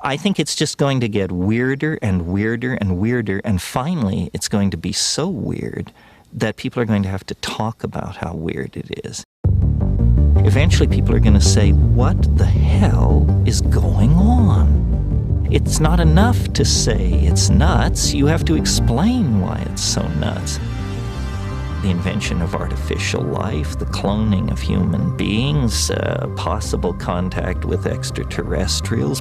I think it's just going to get weirder and weirder and weirder, and finally it's going to be so weird that people are going to have to talk about how weird it is. Eventually people are going to say, what the hell is going on? It's not enough to say it's nuts. You have to explain why it's so nuts. The invention of artificial life, the cloning of human beings, possible contact with extraterrestrials,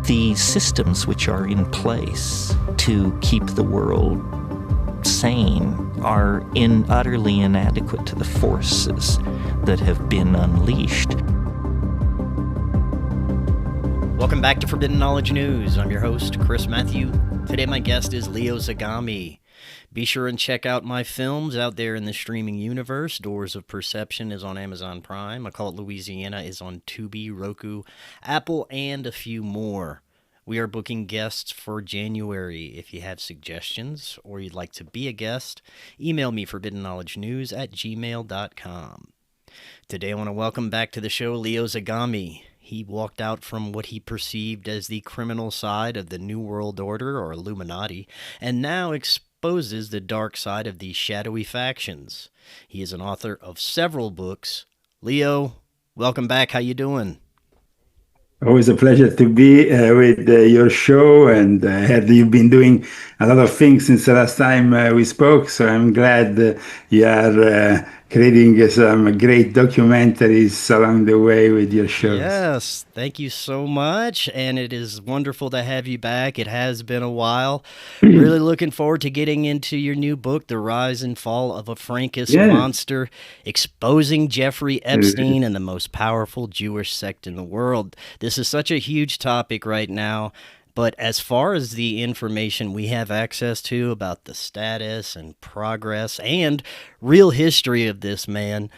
the systems which are in place to keep the world sane are utterly inadequate to the forces that have been unleashed. Welcome back to Forbidden Knowledge News. I'm your host, Chris Matthew. Today my guest is Leo Zagami. Be sure and check out my films out there in the streaming universe. Doors of Perception is on Amazon Prime. I Call It Louisiana is on Tubi, Roku, Apple, and a few more. We are booking guests for January. If you have suggestions or you'd like to be a guest, email me forbiddenknowledgenews@gmail.com. Today I want to welcome back to the show Leo Zagami. He walked out from what he perceived as the criminal side of the New World Order, or Illuminati, and now exposes the dark side of these shadowy factions. He is an author of several books. Leo, welcome back. How you doing? Always a pleasure to be with your show, and I heard you've been doing a lot of things since the last time we spoke, so I'm glad you are creating some great documentaries along the way with your shows. Yes, thank you so much, and it is wonderful to have you back. It has been a while. Really looking forward to getting into your new book, The Rise and Fall of a Frankist Monster, exposing Jeffrey Epstein and the most powerful Jewish sect in the world. This is such a huge topic right now. But as far as the information we have access to about the status and progress and real history of this man,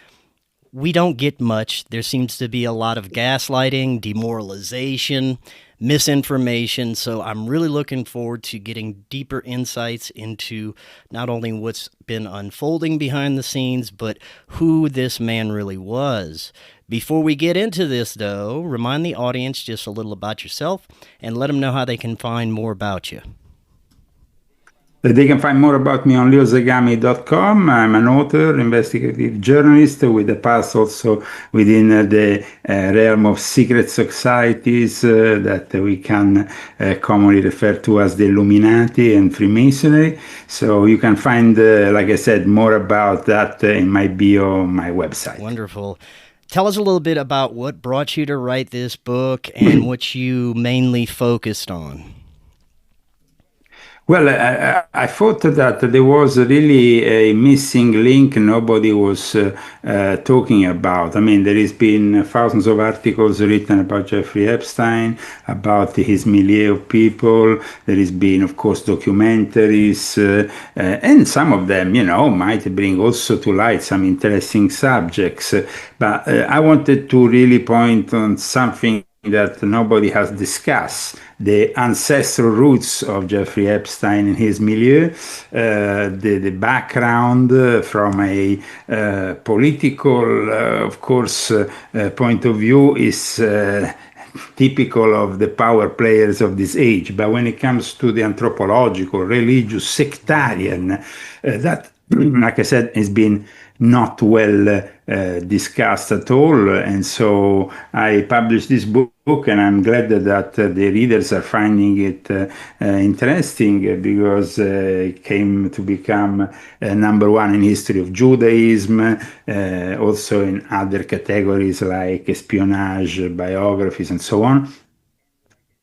we don't get much. There seems to be a lot of gaslighting, demoralization, misinformation. So I'm really looking forward to getting deeper insights into not only what's been unfolding behind the scenes, but who this man really was. Before we get into this, though, remind the audience just a little about yourself and let them know how they can find more about you. They can find more about me on leozagami.com. I'm an author, investigative journalist with a past also within the realm of secret societies that we can commonly refer to as the Illuminati and Freemasonry. So you can find, like I said, more about that in my bio on my website. Wonderful. Tell us a little bit about what brought you to write this book and what you mainly focused on. Well, I thought that there was really a missing link nobody was talking about. I mean, there has been thousands of articles written about Jeffrey Epstein, about his milieu of people. There has been, of course, documentaries, and some of them, might bring also to light some interesting subjects. But I wanted to really point on something that nobody has discussed, the ancestral roots of Jeffrey Epstein and his milieu, the background from a political, of course, point of view is typical of the power players of this age. But when it comes to the anthropological, religious, sectarian, that, like I said, has been not well discussed at all. And so I published this book, and I'm glad that the readers are finding it interesting, because it came to become number one in history of Judaism, also in other categories like espionage, biographies, and so on.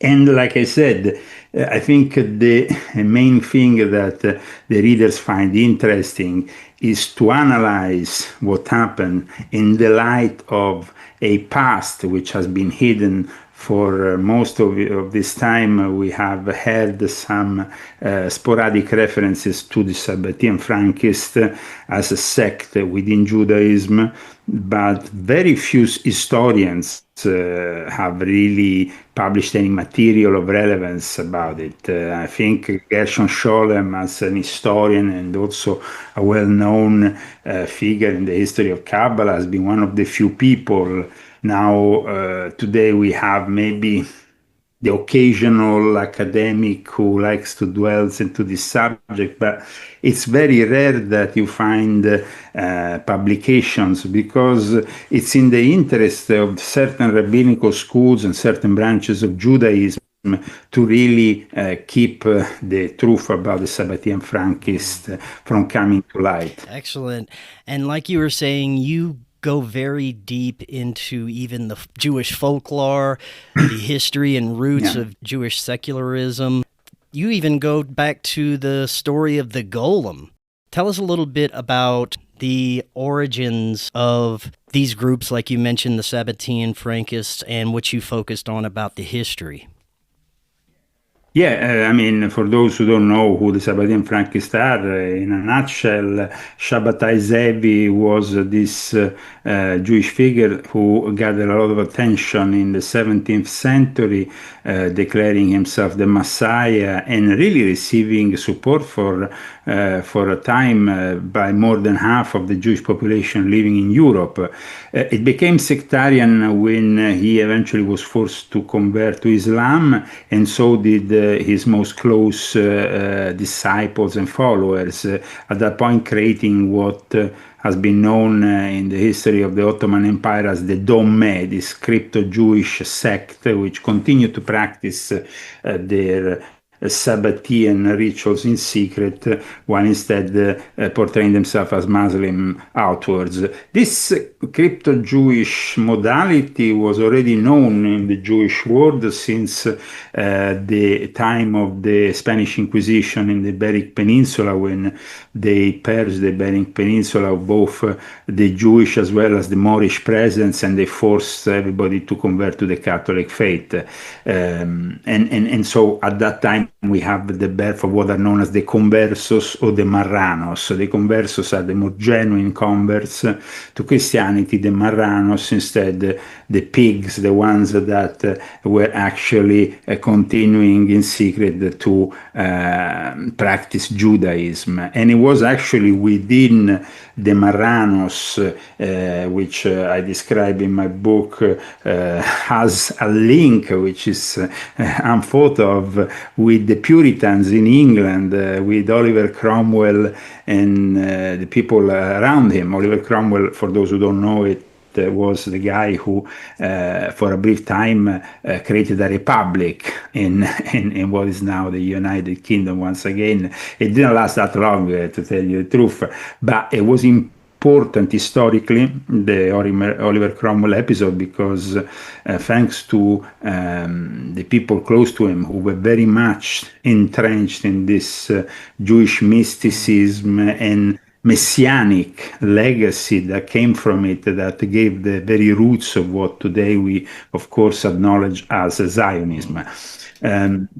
And like I said, I think the main thing that the readers find interesting is to analyze what happened in the light of a past which has been hidden for most of this time. We have heard some sporadic references to the Sabbatean Frankist as a sect within Judaism, but very few historians have really published any material of relevance about it. I think Gershon Scholem, as an historian and also a well-known figure in the history of Kabbalah, has been one of the few people. Now, today we have maybe the occasional academic who likes to dwell into this subject, but it's very rare that you find publications, because it's in the interest of certain rabbinical schools and certain branches of Judaism to really keep the truth about the Sabbatean Frankist from coming to light. Excellent. And like you were saying, you go very deep into even the Jewish folklore, the history and roots of Jewish secularism. You even go back to the story of the golem. Tell us a little bit about the origins of these groups, like you mentioned, the Sabbatean Frankists, and what you focused on about the history. Yeah, I mean, for those who don't know who the Sabbatean Frankists are, in a nutshell, Shabbatai Zevi was this Jewish figure who gathered a lot of attention in the 17th century, declaring himself the Messiah and really receiving support for a time by more than half of the Jewish population living in Europe. It became sectarian when he eventually was forced to convert to Islam, and so did his most close disciples and followers, at that point creating what has been known in the history of the Ottoman Empire as the Domme, this crypto-Jewish sect, which continued to practice their Sabbatean rituals in secret, while instead portraying themselves as Muslim outwards. This crypto-Jewish modality was already known in the Jewish world since the time of the Spanish Inquisition in the Iberic Peninsula, when they purged the Iberic Peninsula of both the Jewish as well as the Moorish presence, and they forced everybody to convert to the Catholic faith. And so at that time, we have the birth of what are known as the conversos or the marranos. So the conversos are the more genuine converts to Christianity. The marranos, instead, the pigs, the ones that were actually continuing in secret to practice Judaism. And it was actually within the marranos, which I describe in my book, has a link, which is unthought of, with the Puritans in England, with Oliver Cromwell and the people around him. Oliver Cromwell, for those who don't know it, was the guy who, for a brief time, created a republic in what is now the United Kingdom once again. It didn't last that long, to tell you the truth, but it was important historically, the Oliver Cromwell episode, because thanks to the people close to him who were very much entrenched in this Jewish mysticism and messianic legacy that came from it, that gave the very roots of what today we, of course, acknowledge as Zionism.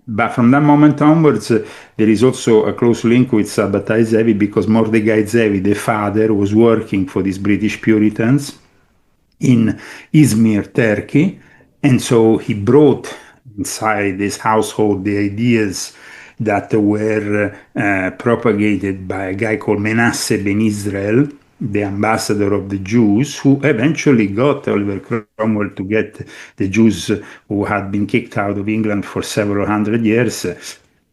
But from that moment onwards, there is also a close link with Shabbatai Zevi, because Mordecai Zevi, the father, was working for these British Puritans in Izmir, Turkey, and so he brought inside his household the ideas that were propagated by a guy called Menasseh ben Israel, the ambassador of the Jews, who eventually got Oliver Cromwell to get the Jews who had been kicked out of England for several hundred years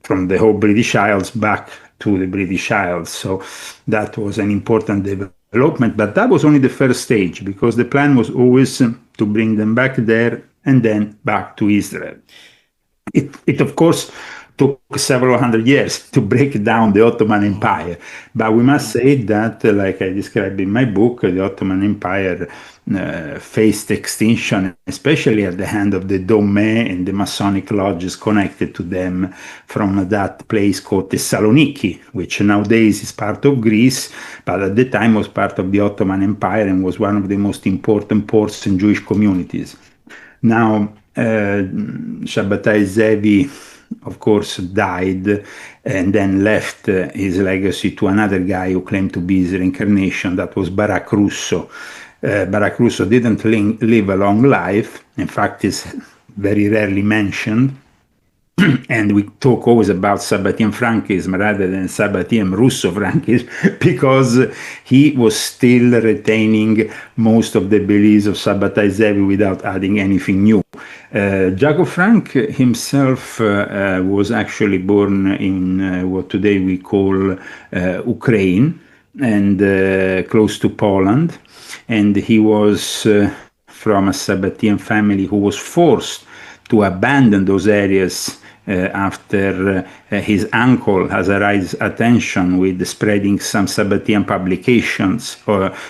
from the whole British Isles back to the British Isles. So that was an important development, but that was only the first stage, because the plan was always to bring them back there and then back to Israel. It of course took several hundred years to break down the Ottoman Empire. But we must say that, like I described in my book, the Ottoman Empire faced extinction, especially at the hand of the Domme and the Masonic lodges connected to them from that place called Thessaloniki, which nowadays is part of Greece, but at the time was part of the Ottoman Empire and was one of the most important ports in Jewish communities. Now, Shabbatai Zevi, of course, died and then left his legacy to another guy who claimed to be his reincarnation. That was Barak Russo. Barak Russo didn't live a long life. In fact, is very rarely mentioned. and we talk always about Sabbatian Frankism rather than Sabbatian Russo-Frankism, because he was still retaining most of the beliefs of Sabbatai Zevi without adding anything new. Jacob Frank himself was actually born in what today we call Ukraine, and close to Poland, and he was from a Sabbatian family who was forced to abandon those areas after his uncle has aroused attention with spreading some Sabbatian publications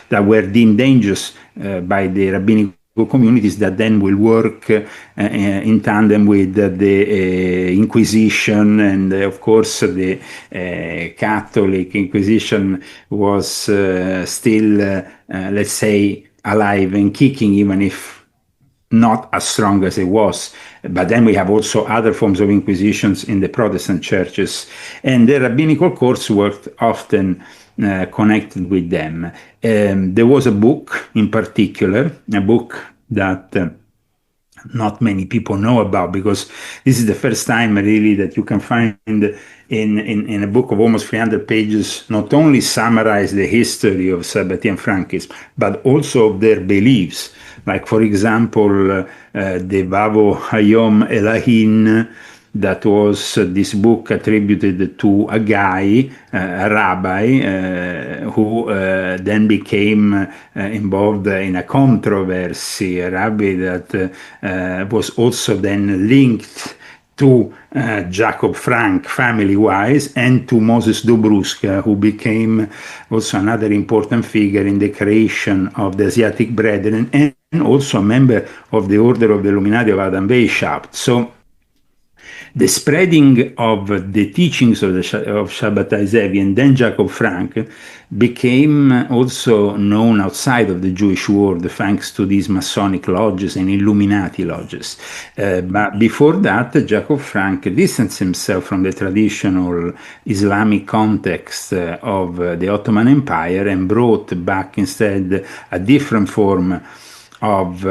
that were deemed dangerous by the rabbinical communities that then will work in tandem with the Inquisition, and of course the Catholic Inquisition was still, let's say, alive and kicking, even if not as strong as it was. But then we have also other forms of inquisitions in the Protestant churches, and the rabbinical courts worked often connected with them. There was a book in particular, a book that not many people know about, because this is the first time really that you can find in a book of almost 300 pages not only summarize the history of Sabbatian Frankism, but also of their beliefs. Like, for example, the Vavo Hayom Elahin, that was this book attributed to a guy, a rabbi, who then became involved in a controversy, a rabbi that was also then linked to Jacob Frank family-wise, and to Moses Dobruska, who became also another important figure in the creation of the Asiatic Brethren, and also a member of the Order of the Illuminati of Adam Weishaupt. So the spreading of the teachings of Shabbatai Zevi and then Jacob Frank became also known outside of the Jewish world thanks to these Masonic lodges and Illuminati lodges. But before that, Jacob Frank distanced himself from the traditional Islamic context of the Ottoman Empire and brought back instead a different form of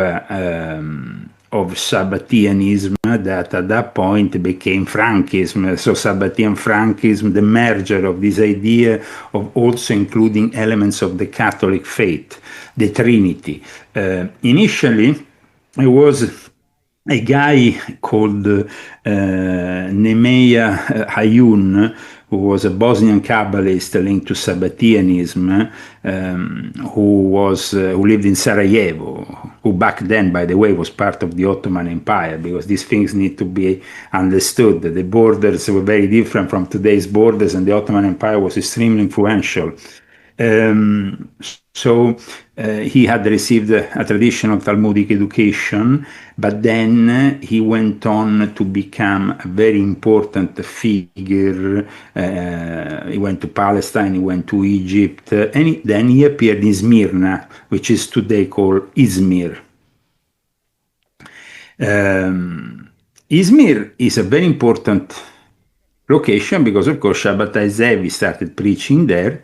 Sabbatianism that at that point became Frankism. So Sabbatian Frankism, the merger of this idea of also including elements of the Catholic faith, the Trinity. Initially, it was a guy called Nemeya Hayun, who was a Bosnian Kabbalist linked to Sabbatianism, who lived in Sarajevo, who back then, by the way, was part of the Ottoman Empire, because these things need to be understood. The borders were very different from today's borders, and the Ottoman Empire was extremely influential. So he had received a traditional Talmudic education, but then he went on to become a very important figure. He went to Palestine, he went to Egypt, and then he appeared in Smyrna, which is today called Izmir. Izmir is a very important location because, of course, Shabbatai Zevi started preaching there.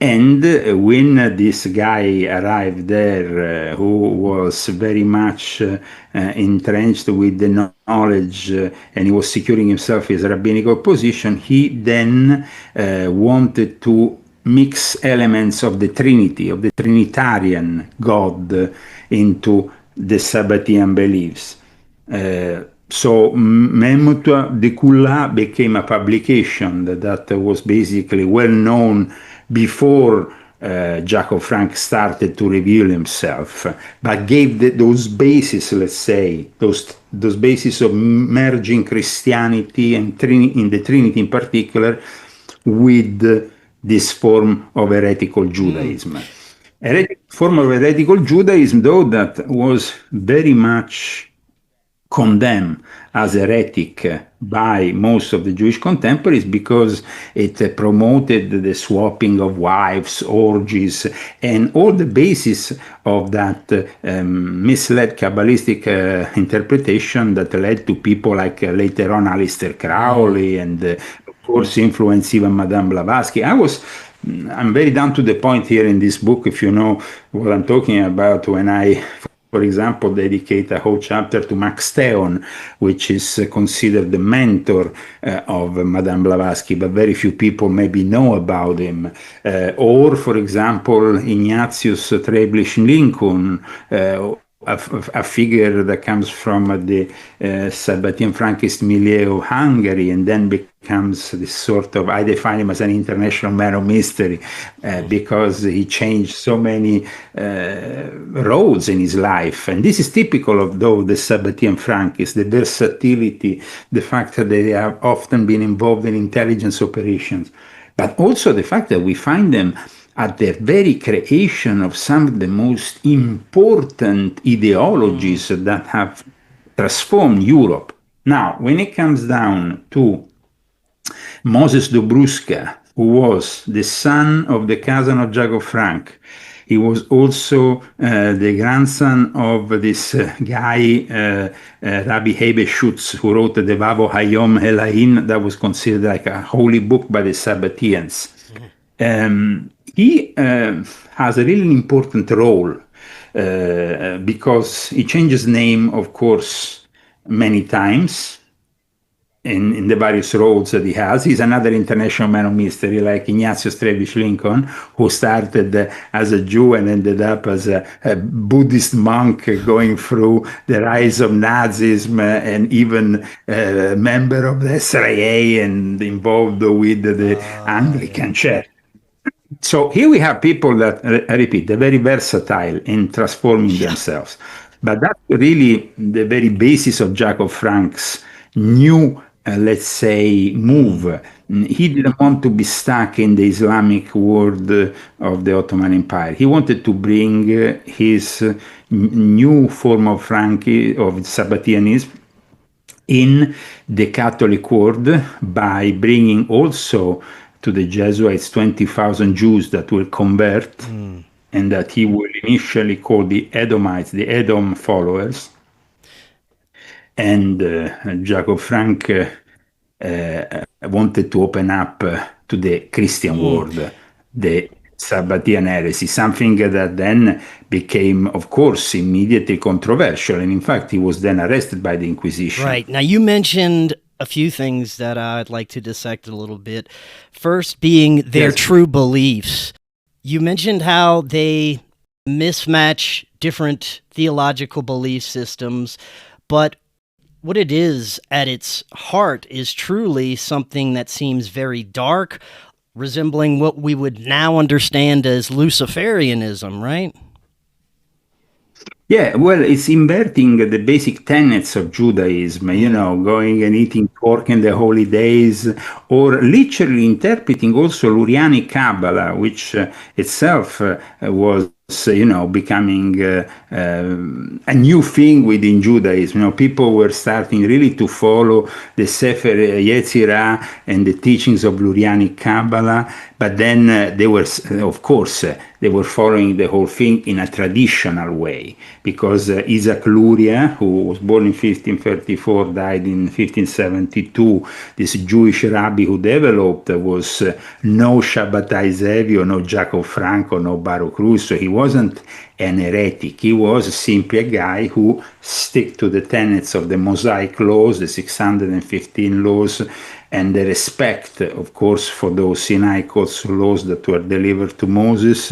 And when this guy arrived there, who was very much entrenched with the knowledge, and he was securing himself his rabbinical position, he then wanted to mix elements of the Trinity, of the Trinitarian God, into the Sabbatian beliefs. So Memut de Kula became a publication that was basically well known before Jacob Frank started to reveal himself, but gave those bases, let's say, those bases of merging Christianity and in the Trinity in particular with this form of heretical Judaism. A form of heretical Judaism, though, that was very much condemned as heretic by most of the Jewish contemporaries because it promoted the swapping of wives, orgies, and all the basis of that misled Kabbalistic interpretation that led to people like later on Aleister Crowley and, of course, influenced even Madame Blavatsky. I'm very down to the point here in this book, if you know what I'm talking about, when I, for example, dedicate a whole chapter to Max Theon, which is considered the mentor of Madame Blavatsky, but very few people maybe know about him. Or, for example, Ignatius Treblish Lincoln, a figure that comes from the Sabbatean Frankist milieu of Hungary, and then becomes this sort of, I define him as an international man of mystery, because he changed so many roads in his life. And this is typical of, though, the Sabbatean Frankists, the versatility, the fact that they have often been involved in intelligence operations, but also the fact that we find them at the very creation of some of the most important ideologies that have transformed Europe. Now, when it comes down to Moses Dobruska, who was the son of the cousin of Jacob Frank, he was also the grandson of this guy, Rabbi Hebe Schutz, who wrote the Vavo Hayom Elahin, that was considered like a holy book by the Sabbateans. He has a really important role because he changes name, of course, many times in the various roles that he has. He's another international man of mystery, like Ignatius Treblish Lincoln, who started as a Jew and ended up as a Buddhist monk going through the rise of Nazism, and even a member of the SRA and involved with the Anglican Church. So here we have people that, I repeat, they're very versatile in transforming themselves. But that's really the very basis of Jacob Frank's new, let's say, move. He didn't want to be stuck in the Islamic world of the Ottoman Empire. He wanted to bring his new form of Sabbateanism in the Catholic world by bringing also to the Jesuits 20,000 Jews that will convert, and that he will initially call the Edomites, the Edom followers. And Jacob Frank wanted to open up to the Christian world the Sabbatean heresy, something that then became, of course, immediately controversial. And in fact, he was then arrested by the Inquisition. Right. Now, you mentioned a few things that I'd like to dissect a little bit. First being their true beliefs. You mentioned how they mismatch different theological belief systems, but what it is at its heart is truly something that seems very dark, resembling what we would now understand as Luciferianism, right? Yeah, well, it's inverting the basic tenets of Judaism, going and eating pork in the holy days, or literally interpreting also Lurianic Kabbalah, which itself was becoming a new thing within Judaism. People were starting really to follow the Sefer Yetzirah and the teachings of Lurianic Kabbalah, but then they were, of course, they were following the whole thing in a traditional way, because Isaac Luria, who was born in 1534, died in 1572, this Jewish rabbi who developed was no Shabbatai Zevi or no Jacob Frank or no Baruch Russo. He wasn't an heretic. He was simply a guy who stick to the tenets of the Mosaic laws, the 615 laws, and the respect, of course, for those Sinaitic laws that were delivered to Moses.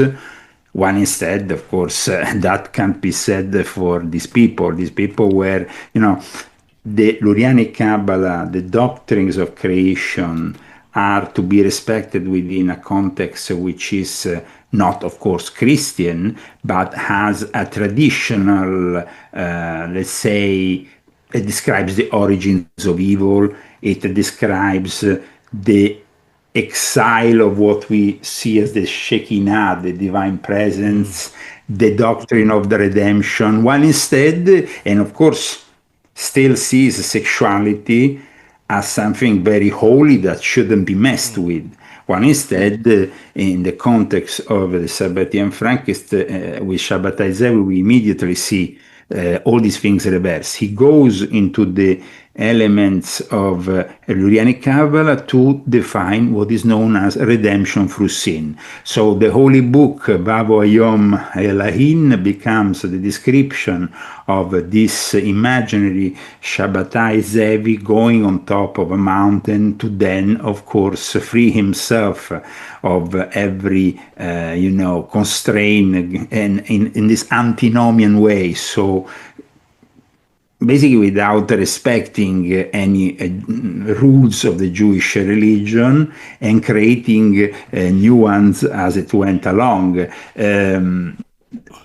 One instead, of course, that can't be said for these people. These people were, the Lurianic Kabbalah, the doctrines of creation are to be respected within a context which is not, of course, Christian, but has a traditional, let's say, it describes the origins of evil. It describes the exile of what we see as the Shekinah, the divine presence, the doctrine of the redemption, while instead, and of course, still sees sexuality as something very holy that shouldn't be messed with. While instead, in the context of the Sabbatean Frankist, with Shabbatai Zevi, we immediately see all these things reverse. He goes into the elements of Lurianic Kabbalah to define what is known as redemption through sin. So the holy book, Vavo Hayom Elahin, becomes the description of this imaginary Shabbatai Zevi going on top of a mountain to then, of course, free himself of every, constraint and in this antinomian way. So basically without respecting any rules of the Jewish religion and creating new ones as it went along.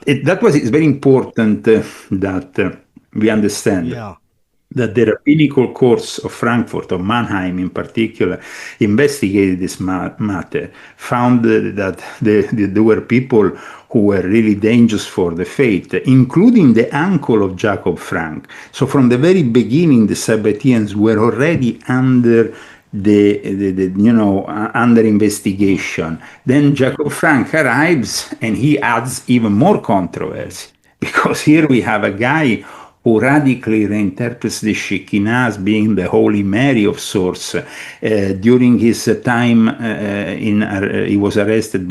It's very important that we understand that the rabbinical courts of Frankfurt, of Mannheim in particular, investigated this matter, found that there were people who were really dangerous for the faith, including the uncle of Jacob Frank. So from the very beginning, the Sabbateans were already under under investigation. Then Jacob Frank arrives and he adds even more controversy, because here we have a guy who radically reinterprets the Shekinah as being the Holy Mary of sorts. During his time, he was arrested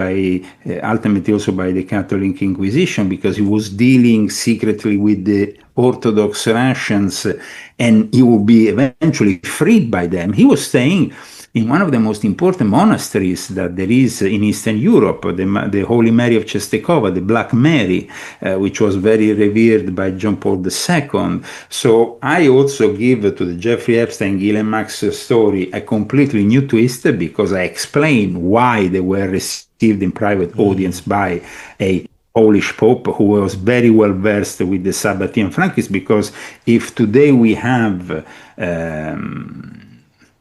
ultimately also by the Catholic Inquisition, because he was dealing secretly with the Orthodox Russians, and he will be eventually freed by them. He was staying in one of the most important monasteries that there is in Eastern Europe, the Holy Mary of Czestochowa, the Black Mary, which was very revered by John Paul II. So I also give to the Jeffrey Epstein, Ghislaine Maxwell story a completely new twist, because I explain why they were received in private audience by a Polish Pope who was very well versed with the Sabbatean Frankists. Because if today we have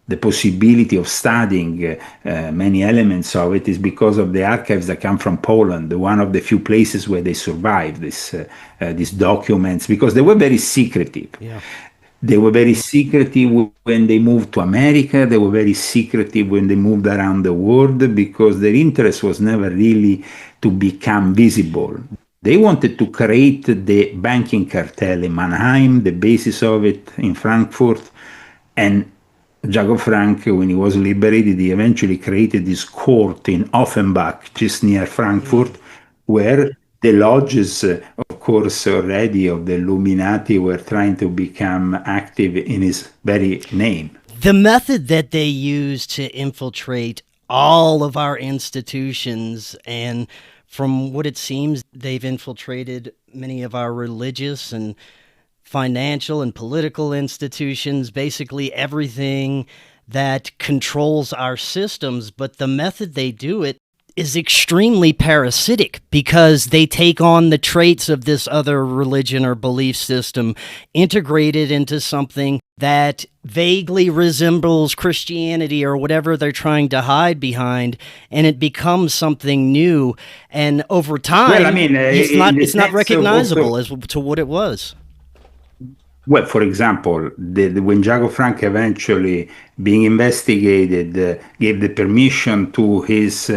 the possibility of studying many elements of it, is because of the archives that come from Poland, one of the few places where they survived these documents, because they were very secretive. Yeah. They were very secretive when they moved to America. They were very secretive when they moved around the world, because their interest was never really to become visible. They wanted to create the banking cartel in Mannheim, the basis of it in Frankfurt, and Jacob Frank, when he was liberated, he eventually created this court in Offenbach, just near Frankfurt, where the lodges, of course, already of the Illuminati were trying to become active in his very name. The method that they use to infiltrate all of our institutions, and from what it seems, they've infiltrated many of our religious and financial and political institutions, basically everything that controls our systems. But the method they do it is extremely parasitic, because they take on the traits of this other religion or belief system, integrated into something that vaguely resembles Christianity or whatever they're trying to hide behind, and it becomes something new. And over time, it's not recognizable as to what it was. Well, for example, when Jacob Frank eventually, being investigated, gave the permission to his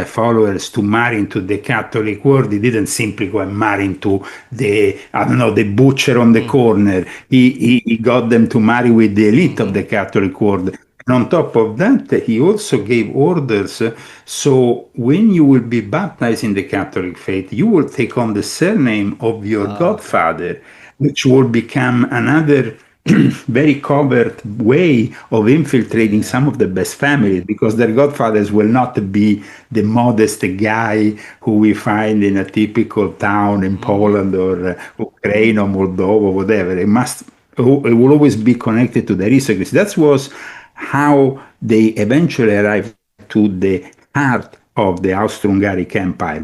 followers to marry into the Catholic world, he didn't simply go and marry into the butcher on the corner. He got them to marry with the elite of the Catholic world. And on top of that, he also gave orders. So when you will be baptized in the Catholic faith, you will take on the surname of your godfather, which will become another very covert way of infiltrating some of the best families, because their godfathers will not be the modest guy who we find in a typical town in Poland or Ukraine or Moldova or whatever. It will always be connected to the aristocracy. That was how they eventually arrived to the heart of the Austro-Hungaric Empire,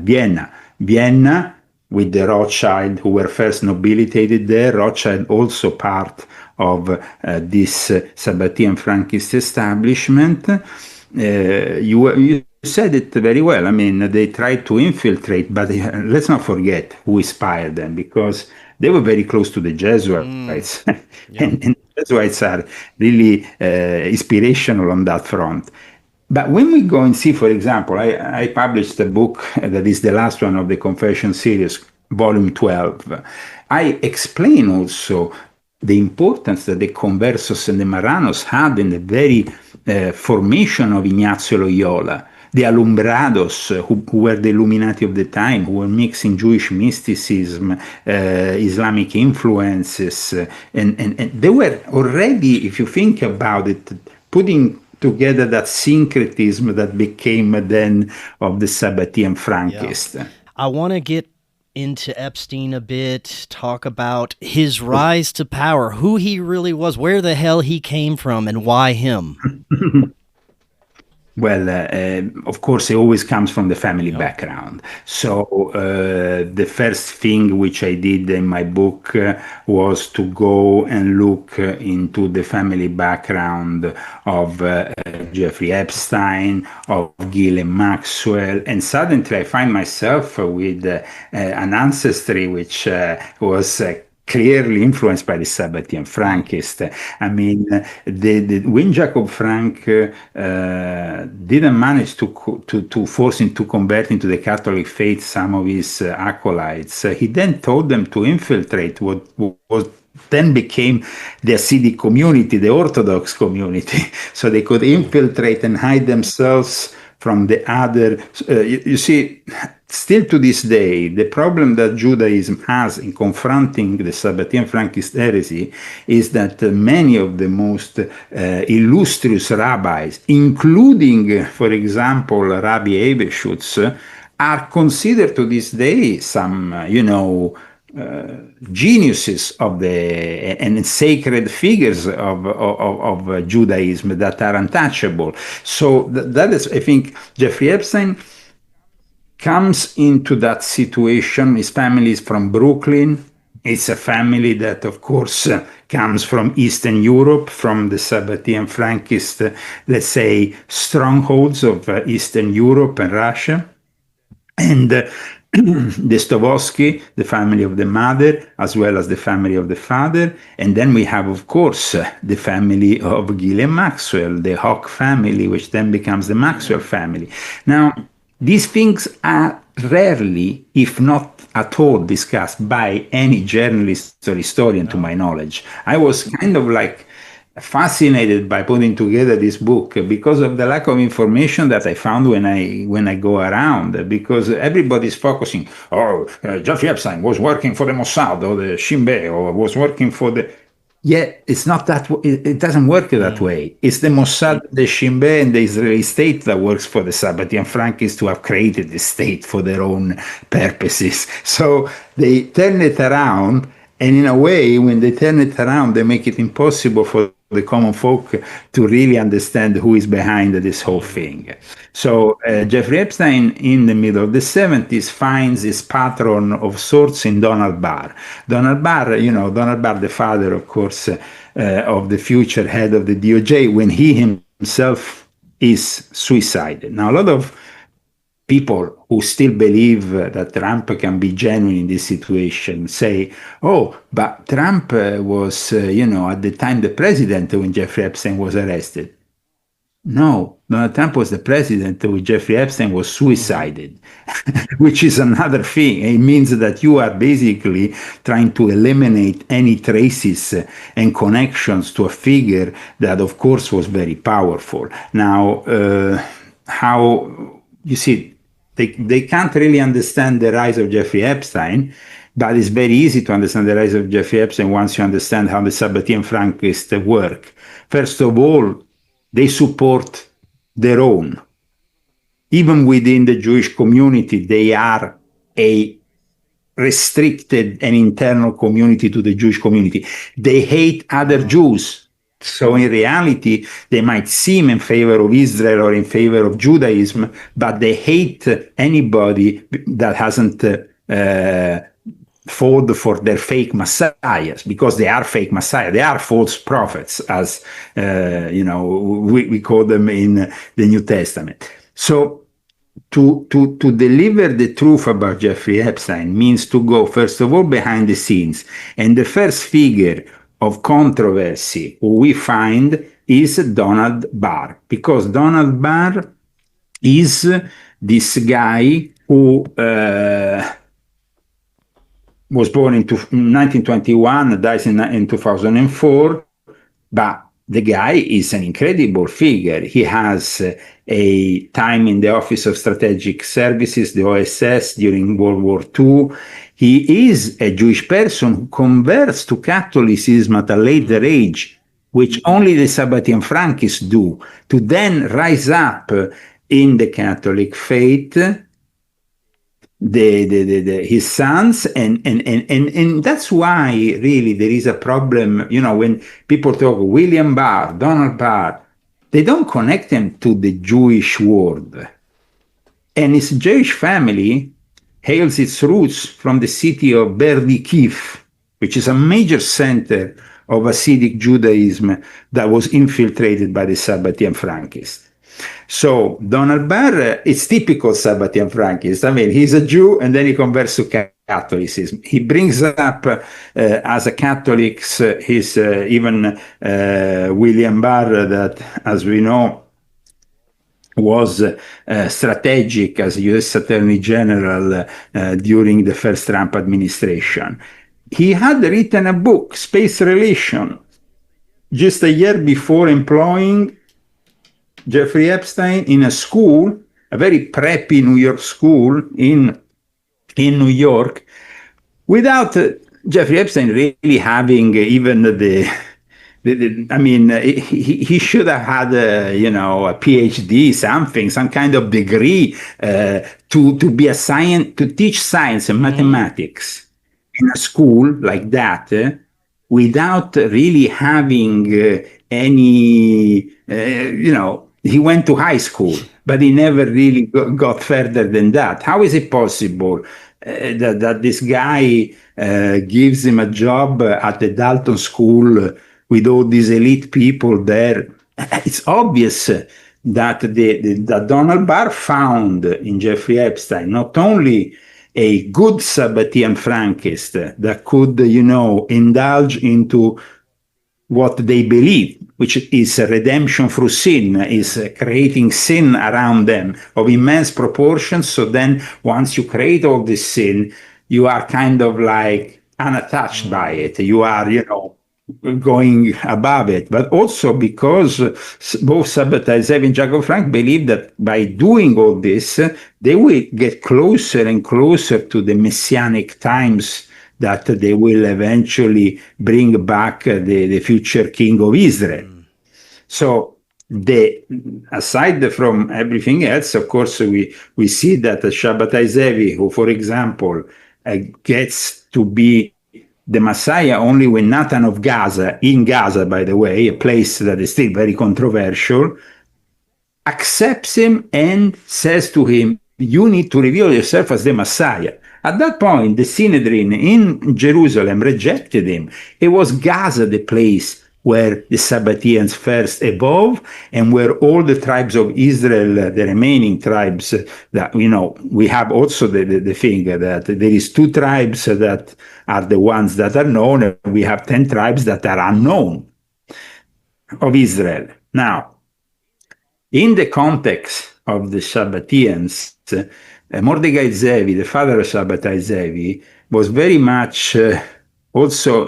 Vienna, with the Rothschild, who were first nobilitated there. Rothschild also part of this Sabbatean Frankist establishment. You said it very well. I mean, they tried to infiltrate, but let's not forget who inspired them, because they were very close to the Jesuits. And the Jesuits are really inspirational on that front. But when we go and see, for example, I published a book that is the last one of the Confession series, volume 12. I explain also the importance that the Conversos and the Marranos had in the very formation of Ignacio Loyola. The Alumbrados, who were the Illuminati of the time, who were mixing Jewish mysticism, Islamic influences, and they were already, if you think about it, putting together that syncretism that became then of the Sabbatean Frankist. Yeah. I want to get into Epstein a bit, talk about his rise to power, who he really was, where the hell he came from, and why him. Well, of course, it always comes from the family background. So the first thing which I did in my book was to go and look into the family background of Jeffrey Epstein, of Ghislaine Maxwell, and suddenly I find myself with an ancestry which was clearly influenced by the Sabbatean Frankist. I mean, when Jacob Frank didn't manage to force him to convert into the Catholic faith some of his acolytes, he then told them to infiltrate what was then became the Hasidic community, the Orthodox community, so they could infiltrate and hide themselves from the other. You see, still to this day, the problem that Judaism has in confronting the Sabbatean Frankist heresy is that many of the most illustrious rabbis, including, for example, Rabbi Eberschutz, are considered to this day some, geniuses of the and sacred figures of Judaism that are untouchable. So that is, I think, Jeffrey Epstein comes into that situation. His family is from Brooklyn. It's a family that, of course, comes from Eastern Europe, from the Sabbatean Frankist, let's say, strongholds of Eastern Europe and Russia. And the Stavovsky, the family of the mother, as well as the family of the father. And then we have, of course, the family of Ghislaine Maxwell, the Hawk family, which then becomes the Maxwell family. Now, these things are rarely, if not at all, discussed by any journalist or historian, to my knowledge. I was kind of like fascinated by putting together this book because of the lack of information that I found when I go around, because everybody's focusing, Jeffrey Epstein was working for the Mossad or the Shin Bet or was working for the... Yeah, it's not that. It doesn't work that way. It's the Mossad, the Shin Bet, and the Israeli state that works for the Sabbatean Frankists, who have created the state for their own purposes. So they turn it around, and in a way, when they turn it around, they make it impossible for the common folk to really understand who is behind this whole thing. So Jeffrey Epstein, in the middle of the 70s, finds his patron of sorts in Donald Barr. Donald Barr, the father, of course, of the future head of the DOJ, when he himself is suicided. Now, a lot of people who still believe that Trump can be genuine in this situation say, but Trump was, at the time the president when Jeffrey Epstein was arrested. No, Donald Trump was the president when Jeffrey Epstein was suicided, which is another thing. It means that you are basically trying to eliminate any traces and connections to a figure that, of course, was very powerful. Now, you see, they can't really understand the rise of Jeffrey Epstein, but it's very easy to understand the rise of Jeffrey Epstein once you understand how the Sabbatean Frankists work. First of all, they support their own. Even within the Jewish community, they are a restricted and internal community to the Jewish community. They hate other Jews. So in reality, they might seem in favor of Israel or in favor of Judaism, but they hate anybody that hasn't fought for their fake messiahs, because they are fake messiahs. They are false prophets, as we call them in the New Testament. So to deliver the truth about Jeffrey Epstein means to go, first of all, behind the scenes. And the first figure of controversy who we find is Donald Barr, because Donald Barr is this guy who was born in 1921, dies in 2004, but the guy is an incredible figure. He has a time in the Office of Strategic Services, the OSS, during World War II. He is a Jewish person who converts to Catholicism at a later age, which only the Sabbatian Frankists do, to then rise up in the Catholic faith, his sons, and that's why really there is a problem, when people talk William Barr, Donald Barr, they don't connect them to the Jewish world. And his Jewish family hails its roots from the city of Berdikiv, which is a major center of Hasidic Judaism that was infiltrated by the Sabbatian Frankists. So Donald Barr is typical Sabbatian Frankist. I mean, he's a Jew and then he converts to Catholicism. He brings up as a Catholic his even William Barr, that, as we know, was strategic as U.S. Attorney General during the first Trump administration. He had written a book, Space Relation, just a year before employing Jeffrey Epstein in a school, a very preppy New York school in New York, without Jeffrey Epstein really having even I mean, he should have had a PhD, some kind of degree to be to teach science and mathematics in a school like that, without really having any, he went to high school, but he never really got further than that. How is it possible that this guy gives him a job at the Dalton School with all these elite people there? It's obvious that that Donald Barr found in Jeffrey Epstein not only a good Sabbatian Frankist that could, indulge into what they believe, which is a redemption through sin, is creating sin around them of immense proportions. So then once you create all this sin, you are kind of like unattached by it. You are, going above it. But also because both Sabbatai Zev and Jacob Frank believe that by doing all this, they will get closer and closer to the messianic times that they will eventually bring back the future king of Israel. So aside from everything else, of course, we see that Shabbatai Zevi, who, for example, gets to be the Messiah only when Nathan of Gaza, in Gaza, by the way, a place that is still very controversial, accepts him and says to him, you need to reveal yourself as the Messiah. At that point, the Synhedrin in Jerusalem rejected him. It was Gaza the place where the Sabbatians first evolved, and where all the tribes of Israel, the remaining tribes, that we have also the thing that there is 2 tribes that are the ones that are known, and we have 10 tribes that are unknown of Israel. Now, in the context of the Sabbatians, Mordechai Zevi, the father of Shabbatai Zevi, was very much also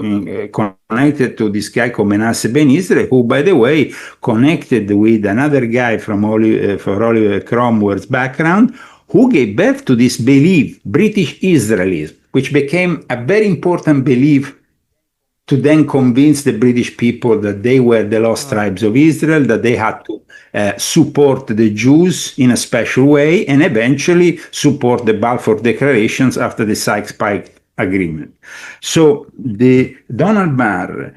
connected to this guy called Menasseh Ben Israel, who, by the way, connected with another guy from Oliver Cromwell's background, who gave birth to this belief, British Israelism, which became a very important belief to then convince the British people that they were the lost tribes of Israel, that they had to support the Jews in a special way, and eventually support the Balfour Declarations after the Sykes-Pike Agreement. So the Donald Barr,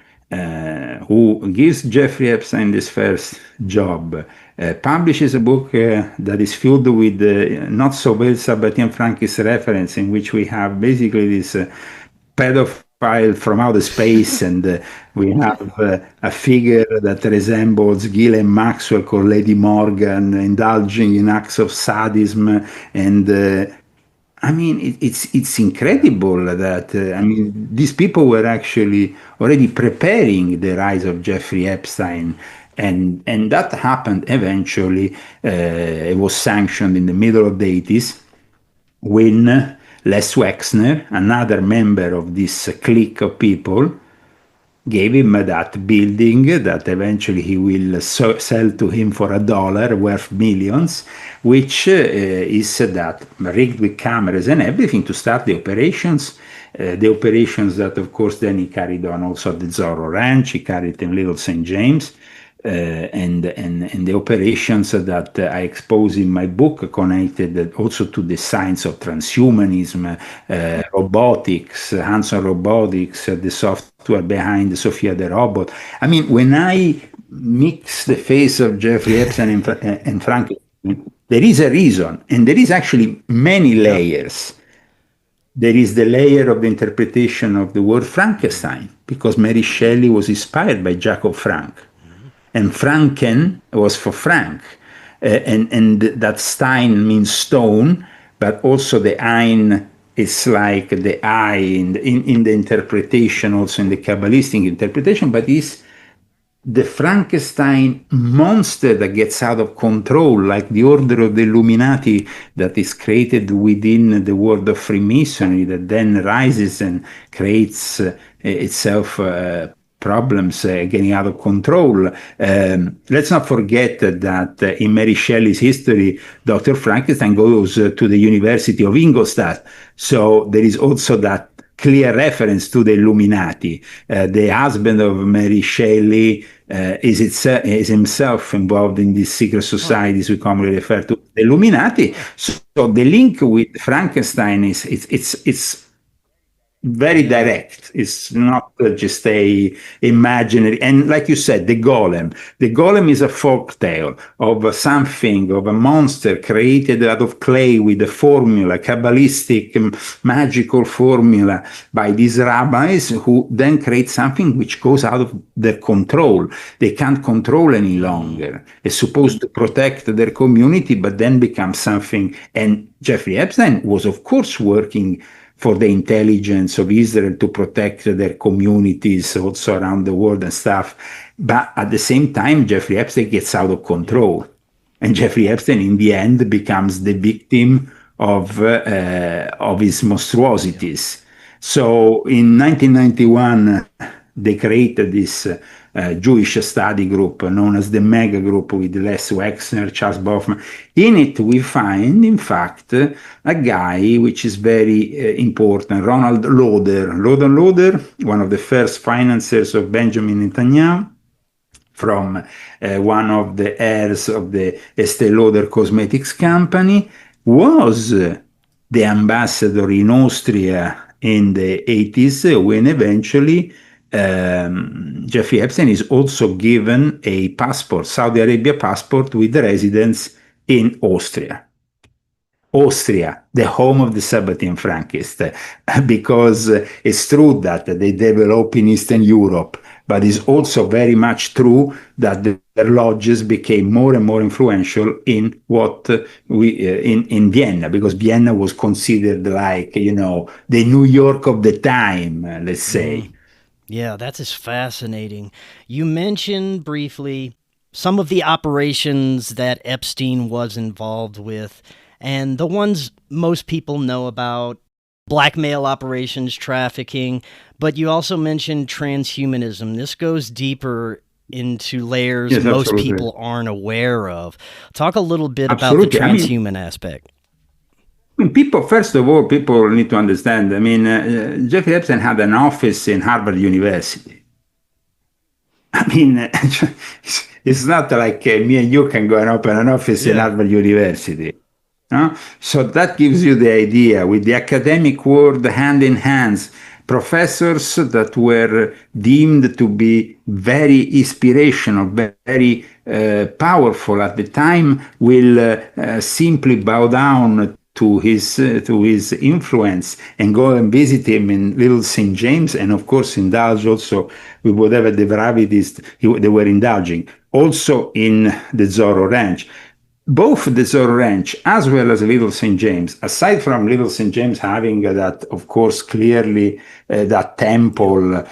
who gives Jeffrey Epstein this first job, publishes a book that is filled with not so well Sabbatian Frankist reference, in which we have basically this pedophile from outer space, and we have a figure that resembles Ghislaine Maxwell called Lady Morgan, indulging in acts of sadism. And I mean, it's incredible that, these people were actually already preparing the rise of Jeffrey Epstein. And that happened eventually. It was sanctioned in the middle of the 80s when Les Wexner, another member of this clique of people, gave him that building that eventually he will sell to him for $1 worth millions, which is that rigged with cameras and everything to start the operations. The operations that, of course, then he carried on also at the Zorro Ranch, he carried in Little St. James, and the operations that I expose in my book connected also to the science of transhumanism, robotics, hands-on robotics, the software behind Sophia the robot. I mean, when I mix the face of Jeffrey Epstein and Frankist, there is a reason, and there is actually many layers. There is the layer of the interpretation of the word Frankenstein, because Mary Shelley was inspired by Jacob Frank. And Franken was for Frank. And that Stein means stone, but also the Ein is like the eye in the interpretation, also in the Kabbalistic interpretation, but is the Frankenstein monster that gets out of control, like the Order of the Illuminati that is created within the world of Freemasonry, that then rises and creates itself problems getting out of control. Let's not forget that in Mary Shelley's history, Dr. Frankenstein goes to the University of Ingolstadt. So there is also that clear reference to the Illuminati. The husband of Mary Shelley is himself involved in these secret societies we commonly refer to the Illuminati. So the link with Frankenstein it's very direct. It's not just a imaginary. And like you said, the golem. The golem is a folk tale of something, of a monster created out of clay with a formula, Kabbalistic, magical formula by these rabbis who then create something which goes out of their control. They can't control any longer. It's supposed to protect their community, but then becomes something. And Jeffrey Epstein was, of course, working for the intelligence of Israel to protect their communities also around the world and stuff. But at the same time, Jeffrey Epstein gets out of control. And Jeffrey Epstein, in the end, becomes the victim of his monstrosities. So in 1991, they created this Jewish study group known as the Mega Group with Les Wexner, Charles Bofman. In it, we find, in fact, a guy which is very important, Ronald Lauder. Lauder, one of the first financiers of Benjamin Netanyahu, from one of the heirs of the Estee Lauder Cosmetics company, was the ambassador in Austria in the 80s, when eventually Jeffrey Epstein is also given a passport, Saudi Arabia passport, with residence in Austria. Austria, the home of the Sabbatean Frankists, because it's true that they develop in Eastern Europe, but it's also very much true that their lodges became more and more influential in in Vienna, because Vienna was considered like, the New York of the time, let's say. Yeah, that is fascinating. You mentioned briefly some of the operations that Epstein was involved with, and the ones most people know about: blackmail operations, trafficking, but you also mentioned transhumanism. This goes deeper into layers most people aren't aware of. Talk a little bit about the transhuman aspect. First of all, people need to understand, Jeffrey Epstein had an office in Harvard University. It's not like me and you can go and open an office in Harvard University. No? So that gives you the idea, with the academic world hand in hand, professors that were deemed to be very inspirational, very powerful at the time, will simply bow down to his influence and go and visit him in Little St. James, and of course indulge also with whatever depravities they were indulging. Also in the Zorro Ranch. Both the Zorro Ranch as well as Little St. James, aside from Little St. James having that, of course, clearly that temple,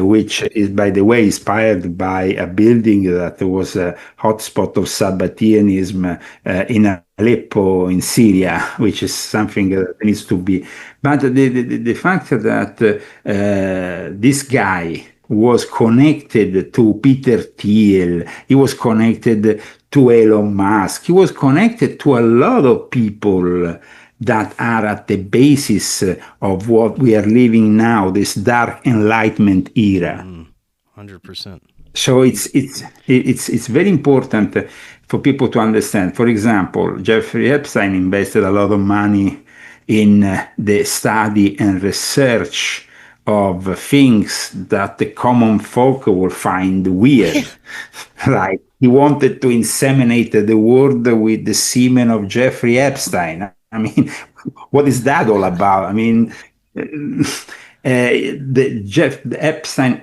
which is, by the way, inspired by a building that was a hotspot of Sabbateanism in Aleppo in Syria, which is something that needs to be. But the fact that this guy was connected to Peter Thiel, he was connected to Elon Musk, he was connected to a lot of people that are at the basis of what we are living now, this dark enlightenment era. 100%. So it's very important for people to understand. For example, Jeffrey Epstein invested a lot of money in the study and research of things that the common folk will find weird. Like he wanted to inseminate the world with the semen of Jeffrey Epstein. I mean, what is that all about? I mean, the Epstein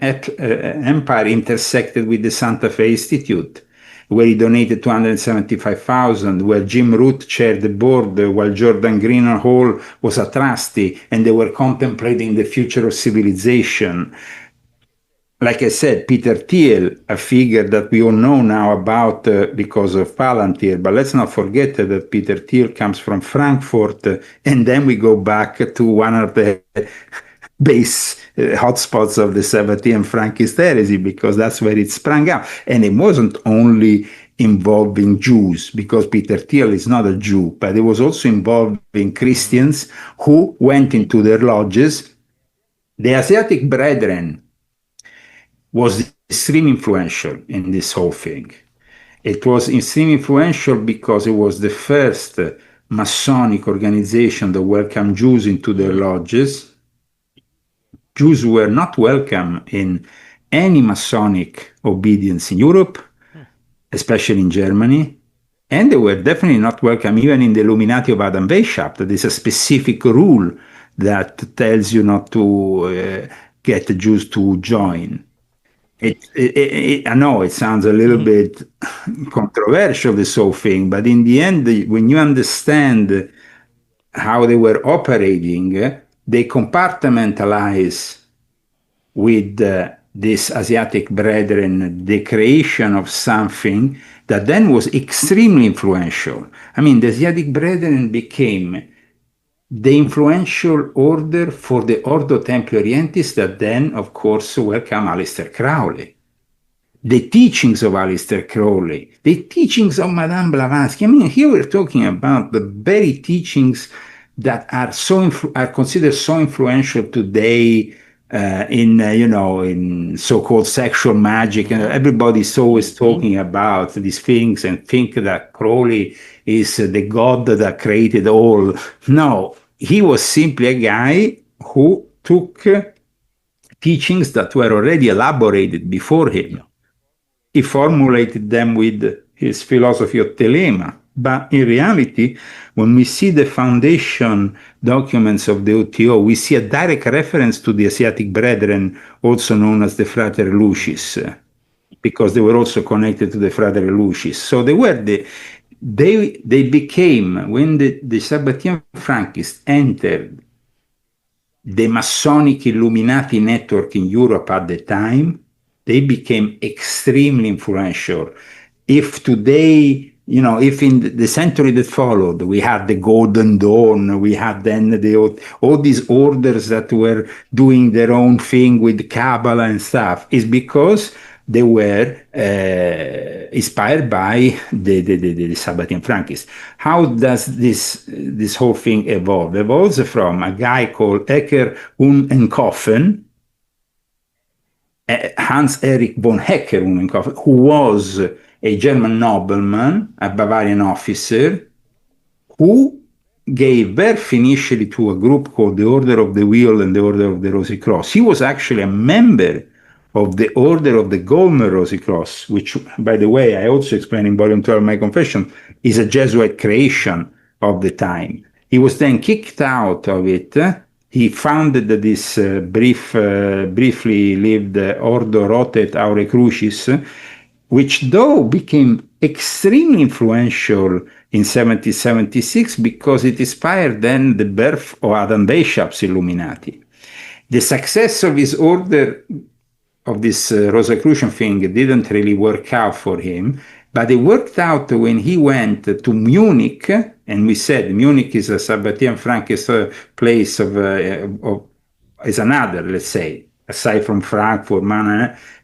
empire intersected with the Santa Fe Institute, where he donated $275,000, where Jim Root chaired the board, while Jordan Greenhalgh was a trustee, and they were contemplating the future of civilization. Like I said, Peter Thiel, a figure that we all know now about because of Palantir, but let's not forget that Peter Thiel comes from Frankfurt, and then we go back to one of the base hotspots of the Sabbatean Frankist heresy, because that's where it sprang up. And it wasn't only involving Jews, because Peter Thiel is not a Jew, but it was also involving Christians who went into their lodges. The Asiatic Brethren was extremely influential in this whole thing. It was extremely influential because it was the first Masonic organization that welcomed Jews into their lodges. Jews were not welcome in any Masonic obedience in Europe, especially in Germany, and they were definitely not welcome even in the Illuminati of Adam Weishaupt. That is a specific rule that tells you not to get the Jews to join. I know it sounds a little bit controversial, this whole thing, but in the end, when you understand how they were operating, they compartmentalize with this Asiatic Brethren the creation of something that then was extremely influential. I mean, the Asiatic Brethren became the influential order for the Ordo Templi Orientis that then, of course, welcome Aleister Crowley. The teachings of Aleister Crowley, the teachings of Madame Blavatsky. I mean, here we're talking about the very teachings that are considered so influential today in so-called sexual magic, and everybody's always talking about these things and think that Crowley is the God that created all. No, he was simply a guy who took teachings that were already elaborated before him. He formulated them with his philosophy of telema. But in reality, when we see the foundation documents of the OTO, we see a direct reference to the Asiatic Brethren, also known as the Frater Lucis, because they were also connected to the Frater Lucis. So they became, when the Sabbatean Frankists entered the Masonic Illuminati network in Europe at the time, they became extremely influential. If today, if in the century that followed, we had the Golden Dawn, we had then all these orders that were doing their own thing with Kabbalah and stuff, is because they were inspired by the Sabbatean Frankists. How does this whole thing evolve? It evolves from a guy called Hecker Unenkoffen, Hans Erich von Hecker Unenkoffen, who was a German nobleman, a Bavarian officer, who gave birth initially to a group called the Order of the Wheel and the Order of the Rosy Cross. He was actually a member of the Order of the Golden Rosy Cross, which, by the way, I also explain in Volume 12 of my Confession, is a Jesuit creation of the time. He was then kicked out of it. He founded this briefly lived Ordo Rotet Aure Crucis, which though became extremely influential in 1776 because it inspired then the birth of Adam Weishaupt's Illuminati. The success of his order, of this Rosicrucian thing, didn't really work out for him, But it worked out when he went to Munich, and we said Munich is a Sabbatean Frankist place is another, let's say, aside from Frankfurt,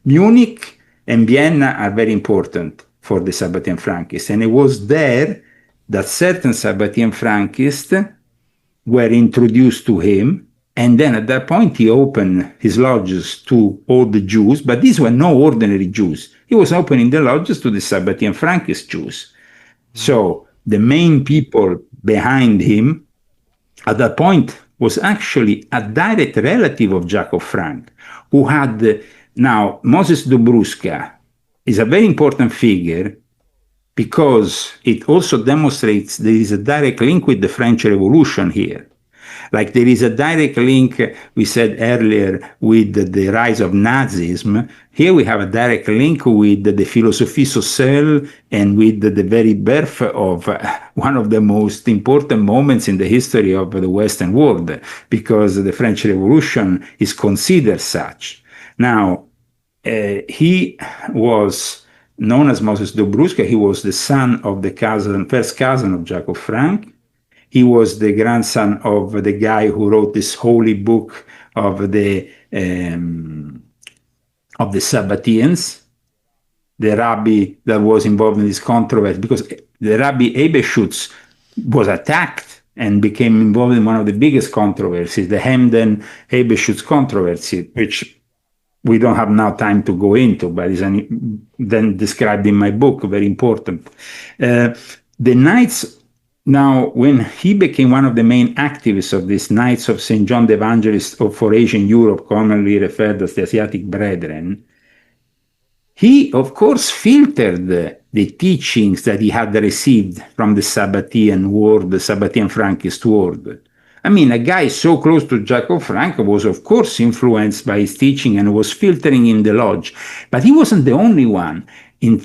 Munich and Vienna are very important for the Sabbatean Frankists. And it was there that certain Sabbatean Frankists were introduced to him. And then at that point, he opened his lodges to all the Jews, but these were no ordinary Jews. He was opening the lodges to the Sabbatean Frankist Jews. So the main people behind him at that point was actually a direct relative of Jacob Frank, who had, now Moses Dobruska is a very important figure because it also demonstrates there is a direct link with the French Revolution here. Like there is a direct link, we said earlier, with the rise of Nazism. Here we have a direct link with the philosophie sociale and with the very birth of one of the most important moments in the history of the Western world, because the French Revolution is considered such. Now, he was known as Moses Dobruska. He was the son of the first cousin of Jacob Frank. He was the grandson of the guy who wrote this holy book of the Sabbateans, the rabbi that was involved in this controversy, because the Rabbi Eberschutz was attacked and became involved in one of the biggest controversies, the Hemden-Eberschutz controversy, which we don't have now time to go into, but is then described in my book, very important. The Knights. Now, when he became one of the main activists of these Knights of St. John the Evangelist for Asian Europe, commonly referred as the Asiatic Brethren, he, of course, filtered the teachings that he had received from the Sabbatean world, the Sabbatean Frankist world. I mean, a guy so close to Jacob Frank was, of course, influenced by his teaching and was filtering in the lodge. But he wasn't the only one.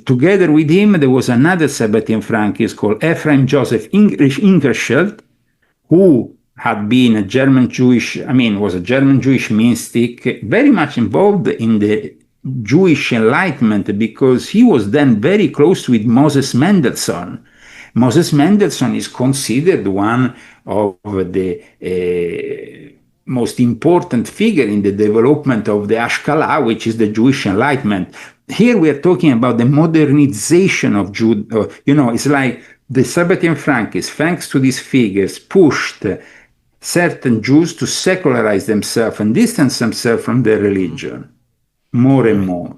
Together with him, there was another Sabbatean Frankist called Ephraim Joseph Ingerschelt, who had been a German Jewish mystic, very much involved in the Jewish Enlightenment, because he was then very close with Moses Mendelssohn. Moses Mendelssohn is considered one of the most important figure in the development of the Ashkalah, which is the Jewish Enlightenment. Here we are talking about the modernization of Judaism. It's like the Sabbatean Frankists, thanks to these figures, pushed certain Jews to secularize themselves and distance themselves from their religion more and more.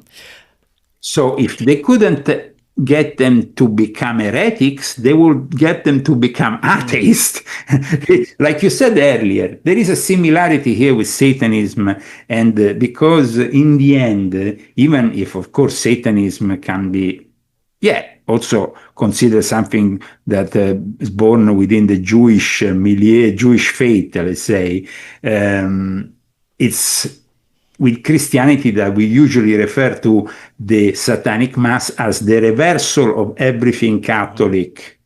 So if they couldn't get them to become heretics, they will get them to become atheists. Like you said earlier, there is a similarity here with Satanism, and because in the end, even if of course Satanism can be, also considered something that is born within the Jewish milieu, Jewish faith, let's say, it's with Christianity that we usually refer to the Satanic Mass as the reversal of everything Catholic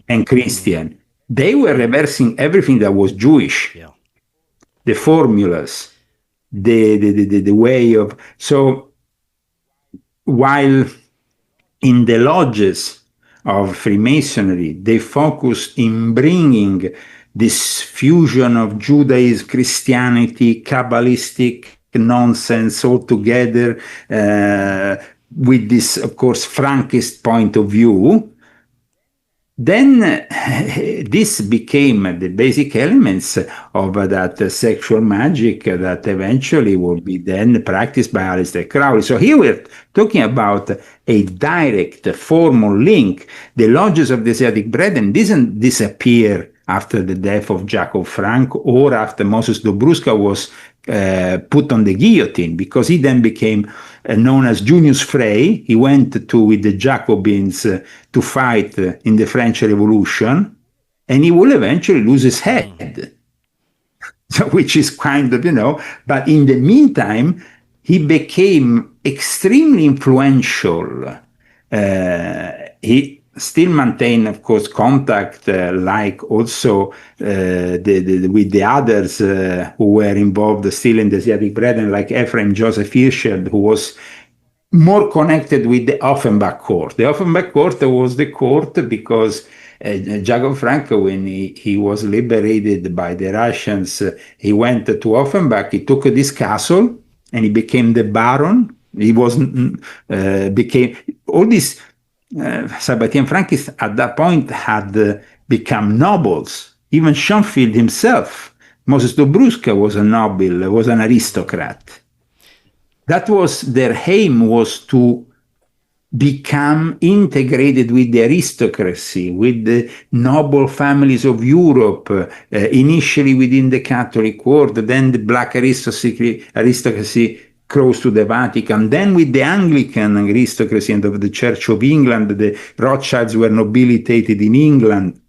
and Christian. They were reversing everything that was Jewish. Yeah. The formulas, the way of... So while in the lodges of Freemasonry, they focused in bringing this fusion of Judaism, Christianity, Kabbalistic nonsense all together with this, of course, Frankist point of view, then this became the basic elements of that sexual magic that eventually will be then practiced by Aleister Crowley. So here we're talking about a direct formal link. The lodges of the Asiatic Brethren didn't disappear after the death of Jacob Frank or after Moses Dobruska was put on the guillotine, because he then became known as Junius Frey. He went with the Jacobins to fight in the French Revolution, and he will eventually lose his head, which is kind of, but in the meantime, he became extremely influential. He still maintain, of course, contact, like also with the others who were involved still in the Asiatic Brethren, like Ephraim Joseph Hirschfeld, who was more connected with the Offenbach court. The Offenbach court was the court because Jacob Franco, when he was liberated by the Russians, he went to Offenbach, he took this castle, and he became the Baron. He became all these Sabatian Frankists at that point had become nobles. Even Schoenfield himself, Moses Dobruska was a noble, was an aristocrat. That was their aim, was to become integrated with the aristocracy, with the noble families of Europe, initially within the Catholic world, then the black aristocracy close to the Vatican, then with the Anglican aristocracy and of the Church of England. The Rothschilds were nobilitated in England.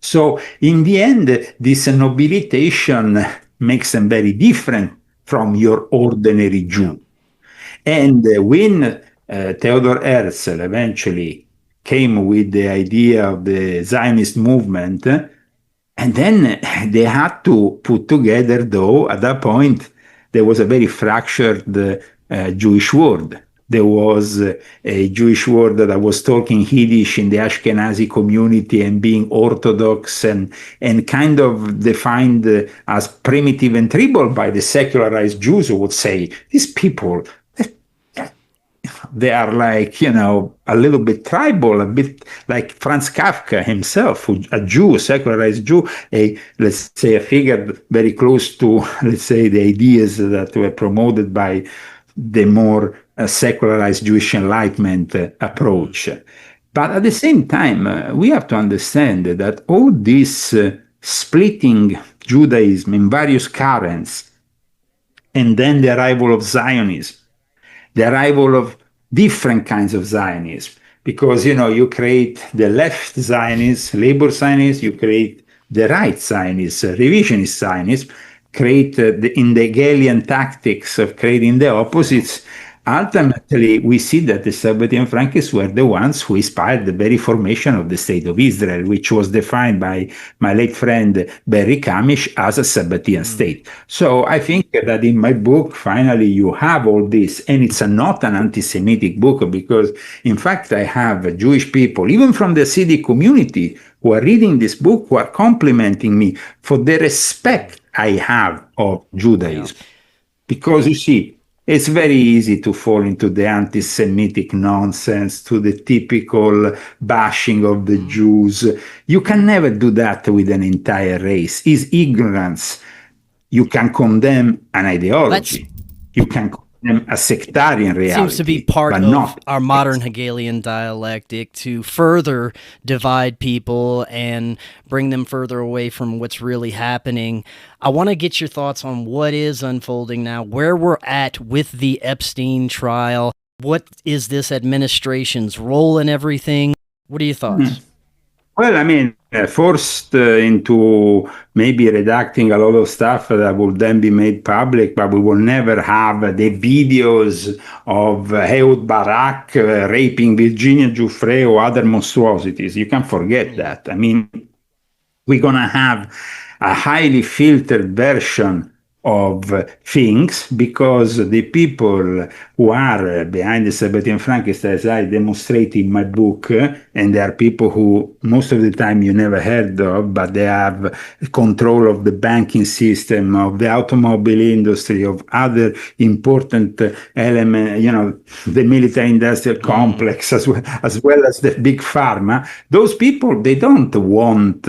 So in the end, this nobilitation makes them very different from your ordinary Jew. And when Theodor Herzl eventually came with the idea of the Zionist movement, and then they had to put together, though, at that point, there was a very fractured Jewish world. There was a Jewish world that was talking Yiddish in the Ashkenazi community and being Orthodox and kind of defined as primitive and tribal by the secularized Jews, who would say, these people, they are like, a little bit tribal, a bit like Franz Kafka himself, a Jew, a secularized Jew, let's say a figure very close to, let's say, the ideas that were promoted by the more secularized Jewish Enlightenment approach. But at the same time, we have to understand that all this splitting Judaism in various currents, and then the arrival of Zionism, the arrival of different kinds of Zionism, because, you create the left Zionism, labor Zionism, you create the right Zionism, revisionist Zionism, create in the Hegelian tactics of creating the opposites. Ultimately, we see that the Sabbatean Frankists were the ones who inspired the very formation of the State of Israel, which was defined by my late friend Barry Kamish as a Sabbatean state. So I think that in my book, finally, you have all this, and it's not an anti-Semitic book, because, in fact, I have Jewish people, even from the Hasidic community, who are reading this book, who are complimenting me for the respect I have of Judaism. Yeah. Because, you see, it's very easy to fall into the anti-Semitic nonsense, to the typical bashing of the Jews. You can never do that with an entire race. It's ignorance. You can condemn an ideology. You can condemn a sectarian reality. Seems to be part of our modern Hegelian dialectic to further divide people and bring them further away from what's really happening. I want to get your thoughts on what is unfolding now, where we're at with the Epstein trial. What is this administration's role in everything? What are your thoughts? Well, I mean, forced into maybe redacting a lot of stuff that will then be made public, but we will never have the videos of Ehud Barak raping Virginia Giuffre or other monstrosities. You can forget that. I mean, we're going to have a highly filtered version of things, because the people who are behind the Sabbatean Frankists, as I demonstrate in my book, and they are people who most of the time you never heard of, but they have control of the banking system, of the automobile industry, of other important elements, the military industrial complex, as well as the big pharma. Those people, they don't want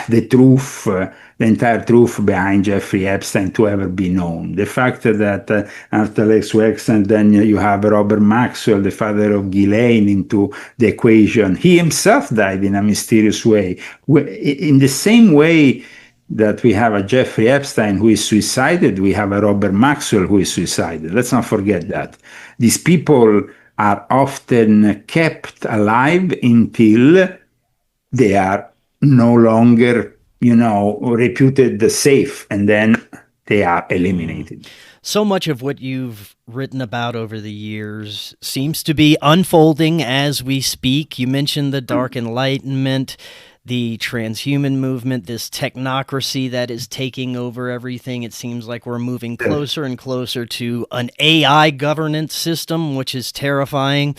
the truth, the entire truth behind Jeffrey Epstein to ever be known. The fact that after Lex Wexner, then you have Robert Maxwell, the father of Ghislaine, into the equation. He himself died in a mysterious way. In the same way that we have a Jeffrey Epstein who is suicided, we have a Robert Maxwell who is suicided. Let's not forget that. These people are often kept alive until they are no longer, reputed safe, and then they are eliminated. So much of what you've written about over the years seems to be unfolding as we speak. You mentioned the Dark Enlightenment, the transhuman movement, this technocracy that is taking over everything. It seems like we're moving closer and closer to an AI governance system, which is terrifying.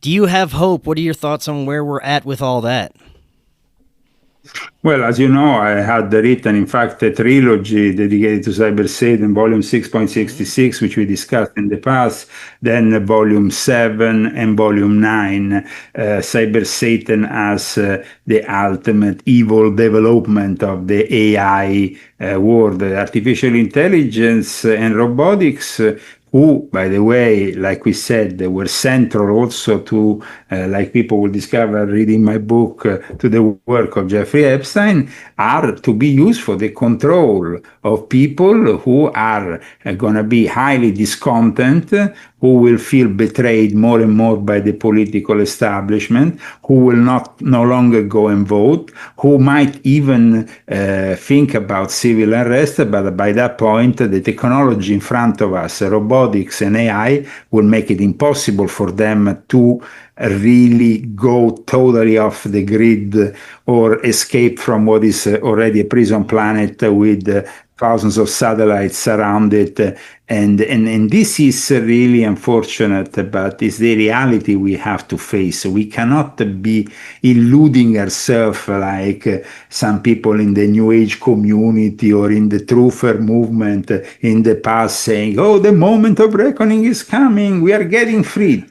Do you have hope? What are your thoughts on where we're at with all that? Well, as you know, I had written, in fact, a trilogy dedicated to Cyber Satan, volume 6.66, which we discussed in the past, then volume 7 and volume 9, Cyber Satan as the ultimate evil development of the AI world, artificial intelligence and robotics, who, by the way, like we said, they were central also to, like people will discover reading my book, to the work of Jeffrey Epstein, are to be used for the control of people who are going to be highly discontent, who will feel betrayed more and more by the political establishment, who will no longer go and vote, who might even think about civil unrest, but by that point, the technology in front of us, robotics and AI, will make it impossible for them to really go totally off the grid or escape from what is already a prison planet with thousands of satellites around it. And this is really unfortunate, but it's the reality we have to face. We cannot be illuding ourselves like some people in the New Age community or in the truther movement in the past saying, oh, the moment of reckoning is coming, we are getting freed.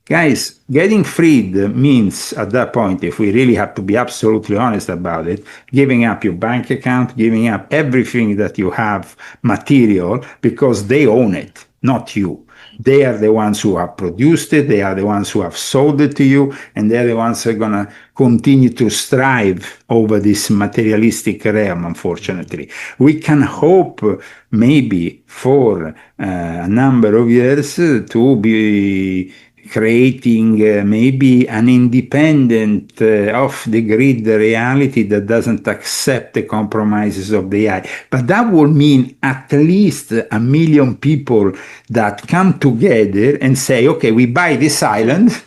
Guys, getting freed means, at that point, if we really have to be absolutely honest about it, giving up your bank account, giving up everything that you have material, because they own it, not you. They are the ones who have produced it, they are the ones who have sold it to you, and they're the ones who are going to continue to strive over this materialistic realm, unfortunately. We can hope maybe for a number of years to be creating maybe an independent off-the-grid reality that doesn't accept the compromises of the AI. But that will mean at least 1 million people that come together and say, okay, we buy this island,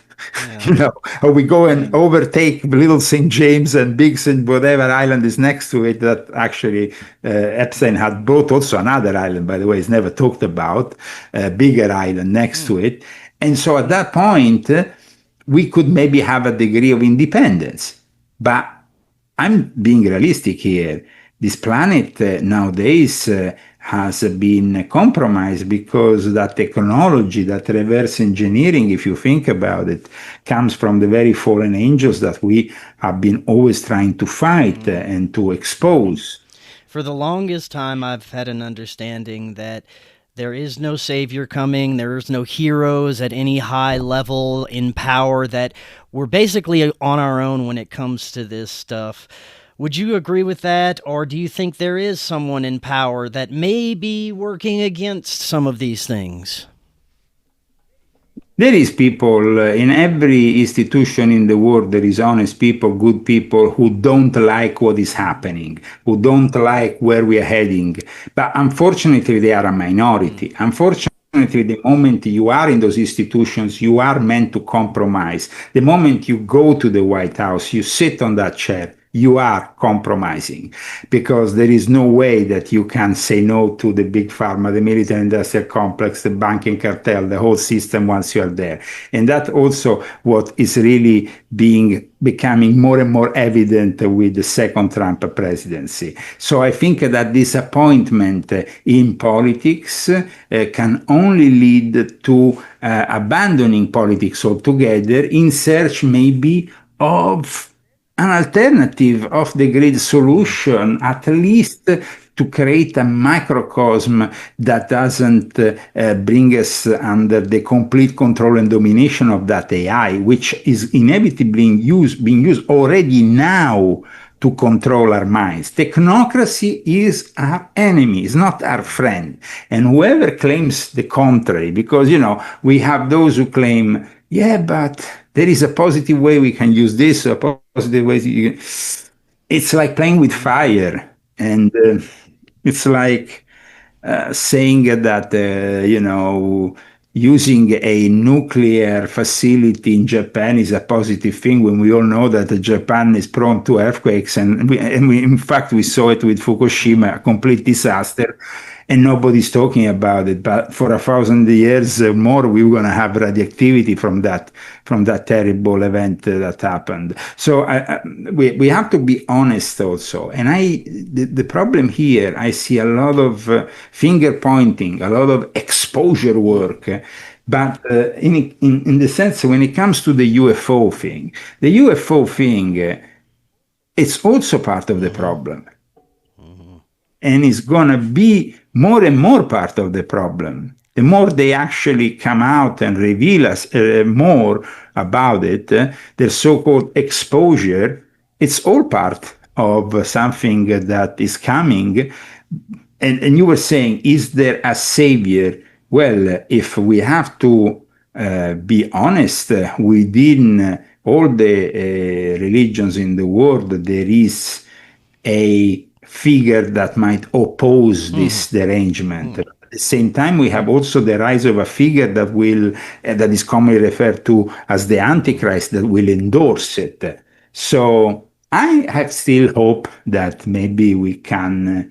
or we go and overtake Little St. James and Big St. whatever island is next to it that actually Epstein had bought also another island, by the way, it's never talked about, a bigger island next to it. And so at that point, we could maybe have a degree of independence. But I'm being realistic here. This planet nowadays has been compromised because that technology, that reverse engineering, if you think about it, comes from the very fallen angels that we have been always trying to fight and to expose. For the longest time, I've had an understanding that there is no savior coming. There's no heroes at any high level in power, that we're basically on our own when it comes to this stuff. Would you agree with that? Or do you think there is someone in power that may be working against some of these things? There is people in every institution in the world. There is honest people, good people who don't like what is happening, who don't like where we are heading. But unfortunately, they are a minority. Unfortunately, the moment you are in those institutions, you are meant to compromise. The moment you go to the White House, you sit on that chair, you are compromising, because there is no way that you can say no to the big pharma, the military industrial complex, the banking cartel, the whole system once you are there. And that also what is really becoming more and more evident with the second Trump presidency. So I think that disappointment in politics can only lead to abandoning politics altogether in search maybe of an alternative off-the-grid solution, at least to create a microcosm that doesn't bring us under the complete control and domination of that AI, which is inevitably being used already now to control our minds. Technocracy is our enemy, is not our friend. And whoever claims the contrary, because, we have those who claim, yeah, but there is a positive way we can use this, a positive way. It's like playing with fire. And it's like saying that, using a nuclear facility in Japan is a positive thing when we all know that Japan is prone to earthquakes, and in fact we saw it with Fukushima, a complete disaster, and nobody's talking about it. But for 1,000 years more, we were going to have radioactivity from that terrible event that happened. So we have to be honest also. And the problem here, I see a lot of finger pointing, a lot of exposure work. But in the sense, when it comes to the UFO thing, it's also part of the problem. And it's going to be more and more part of the problem. The more they actually come out and reveal us more about it, their so-called exposure, it's all part of something that is coming. And you were saying, is there a savior? Well, if we have to be honest, within all the religions in the world, there is a figure that might oppose this derangement. At the same time, we have also the rise of a figure that is commonly referred to as the Antichrist, that will endorse it. So I have still hope that maybe we can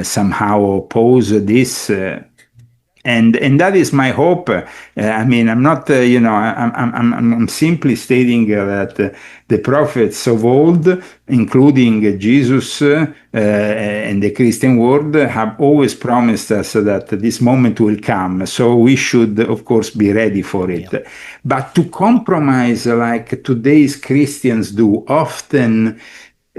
somehow oppose this. And that is my hope. I mean, I'm not, I'm simply stating that the prophets of old, including Jesus and the Christian world, have always promised us that this moment will come. So we should, of course, be ready for it. Yeah. But to compromise like today's Christians do often,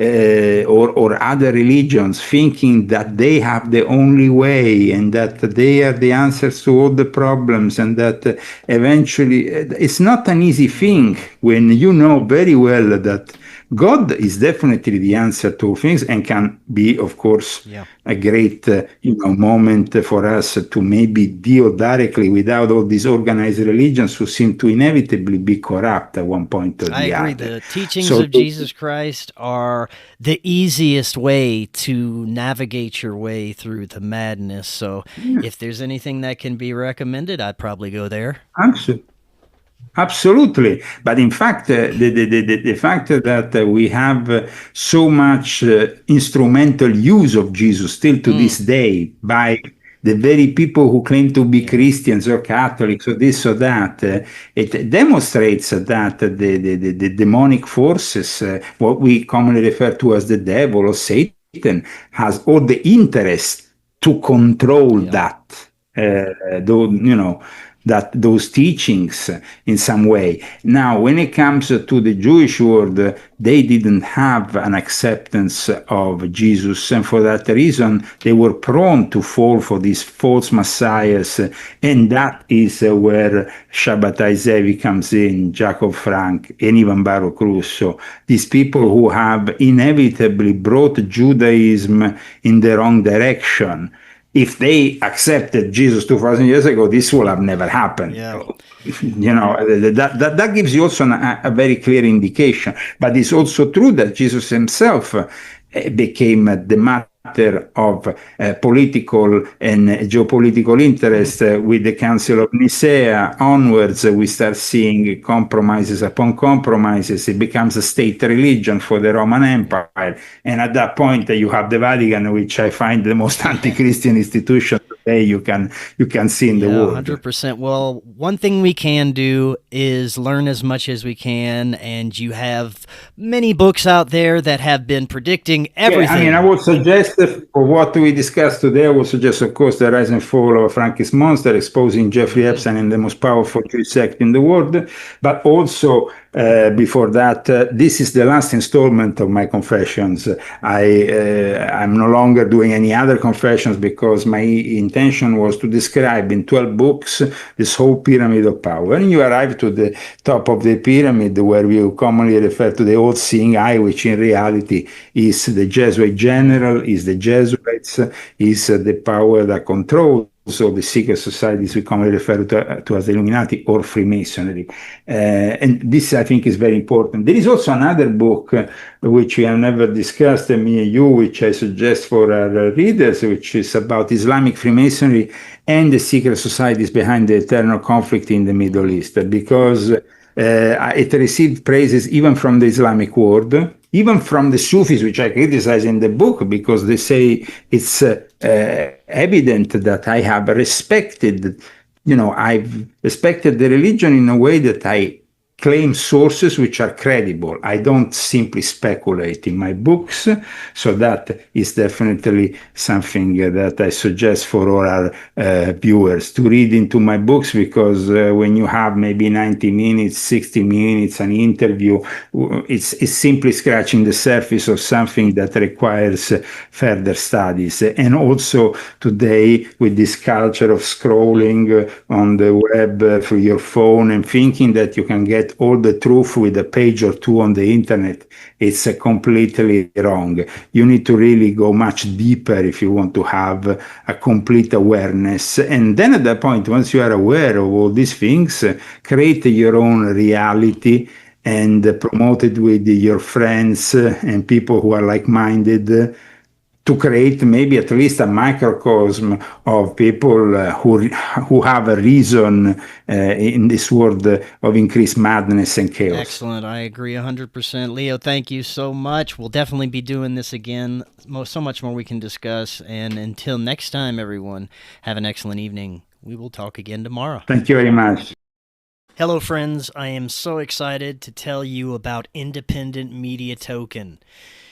or other religions, thinking that they have the only way and that they are the answers to all the problems, and that eventually it's not an easy thing when you know very well that God is definitely the answer to things, and can be, of course, a great moment for us to maybe deal directly without all these organized religions who seem to inevitably be corrupt at one point or the other. I agree. The teachings of Jesus Christ are the easiest way to navigate your way through the madness. So if there's anything that can be recommended, I'd probably go there. Absolutely. But in fact, the fact that we have so much instrumental use of Jesus still to this day by the very people who claim to be Christians or Catholics or this or that, it demonstrates that the demonic forces, what we commonly refer to as the devil or Satan, has all the interest to control those teachings in some way. Now, when it comes to the Jewish world, they didn't have an acceptance of Jesus, and for that reason, they were prone to fall for these false messiahs, and that is where Shabbatai Zevi comes in, Jacob Frank, and even Baruch Russo, these people who have inevitably brought Judaism in the wrong direction. If they accepted Jesus 2,000 years ago, this would have never happened. Yeah. That gives you also a very clear indication. But it's also true that Jesus himself became the matter of political and geopolitical interest. With the Council of Nicaea onwards, we start seeing compromises upon compromises. It becomes a state religion for the Roman Empire, and at that point you have the Vatican, which I find the most anti-Christian institution today you can see in the world. 100%. Well, one thing we can do is learn as much as we can, and you have many books out there that have been predicting everything. I mean, I would suggest, for what we discussed today, I would suggest, of course, The Rise and Fall of a Frankist Monster, exposing Jeffrey Epstein and the most powerful Jewish sect in the world. But also, before that, this is the last installment of my confessions. I'm no longer doing any other confessions, because my intention was to describe in 12 books this whole pyramid of power. And you arrive to the top of the pyramid, where we commonly refer to the all-seeing eye, which in reality is the Jesuit general, is the Jesuits, is the power that controls also the secret societies we commonly refer to as Illuminati or Freemasonry. And this, I think, is very important. There is also another book which we have never discussed, me and you, which I suggest for our readers, which is about Islamic Freemasonry and the secret societies behind the eternal conflict in the Middle East, because it received praises even from the Islamic world, even from the Sufis, which I criticize in the book, because they say it's evident that I have respected, I've respected the religion in a way that I claim sources which are credible. I don't simply speculate in my books. So that is definitely something that I suggest for all our viewers to read into my books, because when you have maybe 90 minutes, 60 minutes, an interview, it's simply scratching the surface of something that requires further studies. And also today, with this culture of scrolling on the web through your phone and thinking that you can get all the truth with a page or two on the internet, it's completely wrong. You need to really go much deeper if you want to have a complete awareness. And then at that point, once you are aware of all these things, create your own reality and promote it with your friends and people who are like-minded, to create maybe at least a microcosm of people who have a reason in this world of increased madness and chaos. Excellent. I agree 100%. Leo, thank you so much. We'll definitely be doing this again. So much more we can discuss. And until next time, everyone, have an excellent evening. We will talk again tomorrow. Thank you very much. Hello, friends. I am so excited to tell you about Independent Media Token.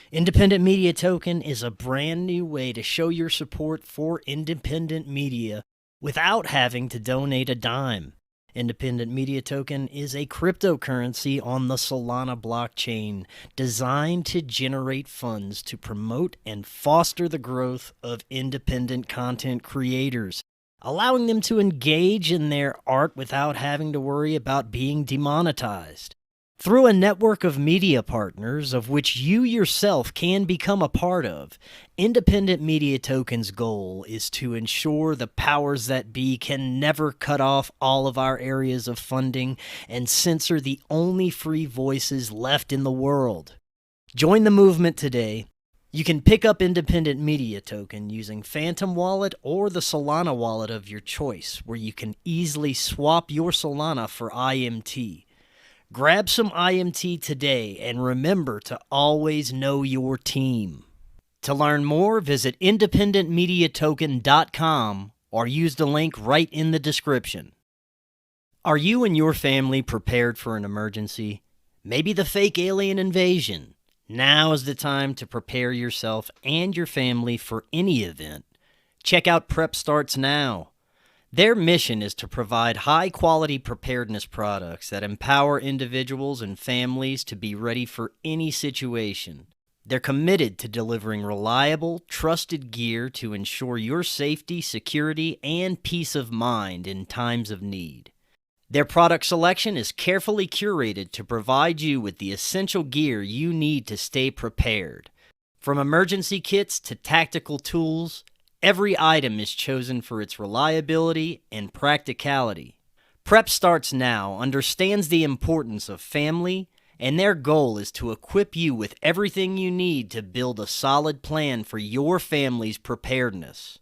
Independent Media Token is a brand new way to show your support for independent media without having to donate a dime. Independent Media Token is a cryptocurrency on the Solana blockchain designed to generate funds to promote and foster the growth of independent content creators, allowing them to engage in their art without having to worry about being demonetized. Through a network of media partners, of which you yourself can become a part of, Independent Media Token's goal is to ensure the powers that be can never cut off all of our areas of funding and censor the only free voices left in the world. Join the movement today. You can pick up Independent Media Token using Phantom Wallet or the Solana wallet of your choice, where you can easily swap your Solana for IMT. Grab some IMT today and remember to always know your team. To learn more, visit independentmediatoken.com or use the link right in the description. Are you and your family prepared for an emergency? Maybe the fake alien invasion? Now is the time to prepare yourself and your family for any event. Check out Prep Starts Now. Their mission is to provide high-quality preparedness products that empower individuals and families to be ready for any situation. They're committed to delivering reliable, trusted gear to ensure your safety, security, and peace of mind in times of need. Their product selection is carefully curated to provide you with the essential gear you need to stay prepared. From emergency kits to tactical tools, every item is chosen for its reliability and practicality. Prep Starts Now understands the importance of family, and their goal is to equip you with everything you need to build a solid plan for your family's preparedness.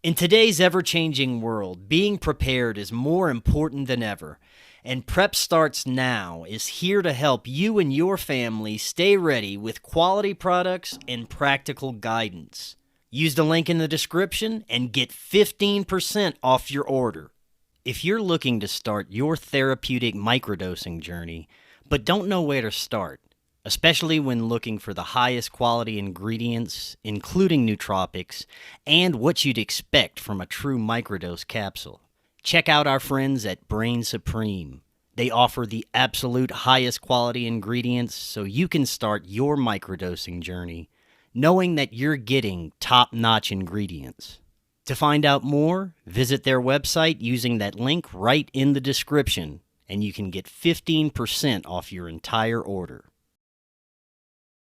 In today's ever-changing world, being prepared is more important than ever, and Prep Starts Now is here to help you and your family stay ready with quality products and practical guidance. Use the link in the description and get 15% off your order. If you're looking to start your therapeutic microdosing journey, but don't know where to start, especially when looking for the highest quality ingredients, including nootropics, and what you'd expect from a true microdose capsule, check out our friends at Brainsupreme. They offer the absolute highest quality ingredients so you can start your microdosing journey knowing that you're getting top-notch ingredients. To find out more, visit their website using that link right in the description, and you can get 15% off your entire order.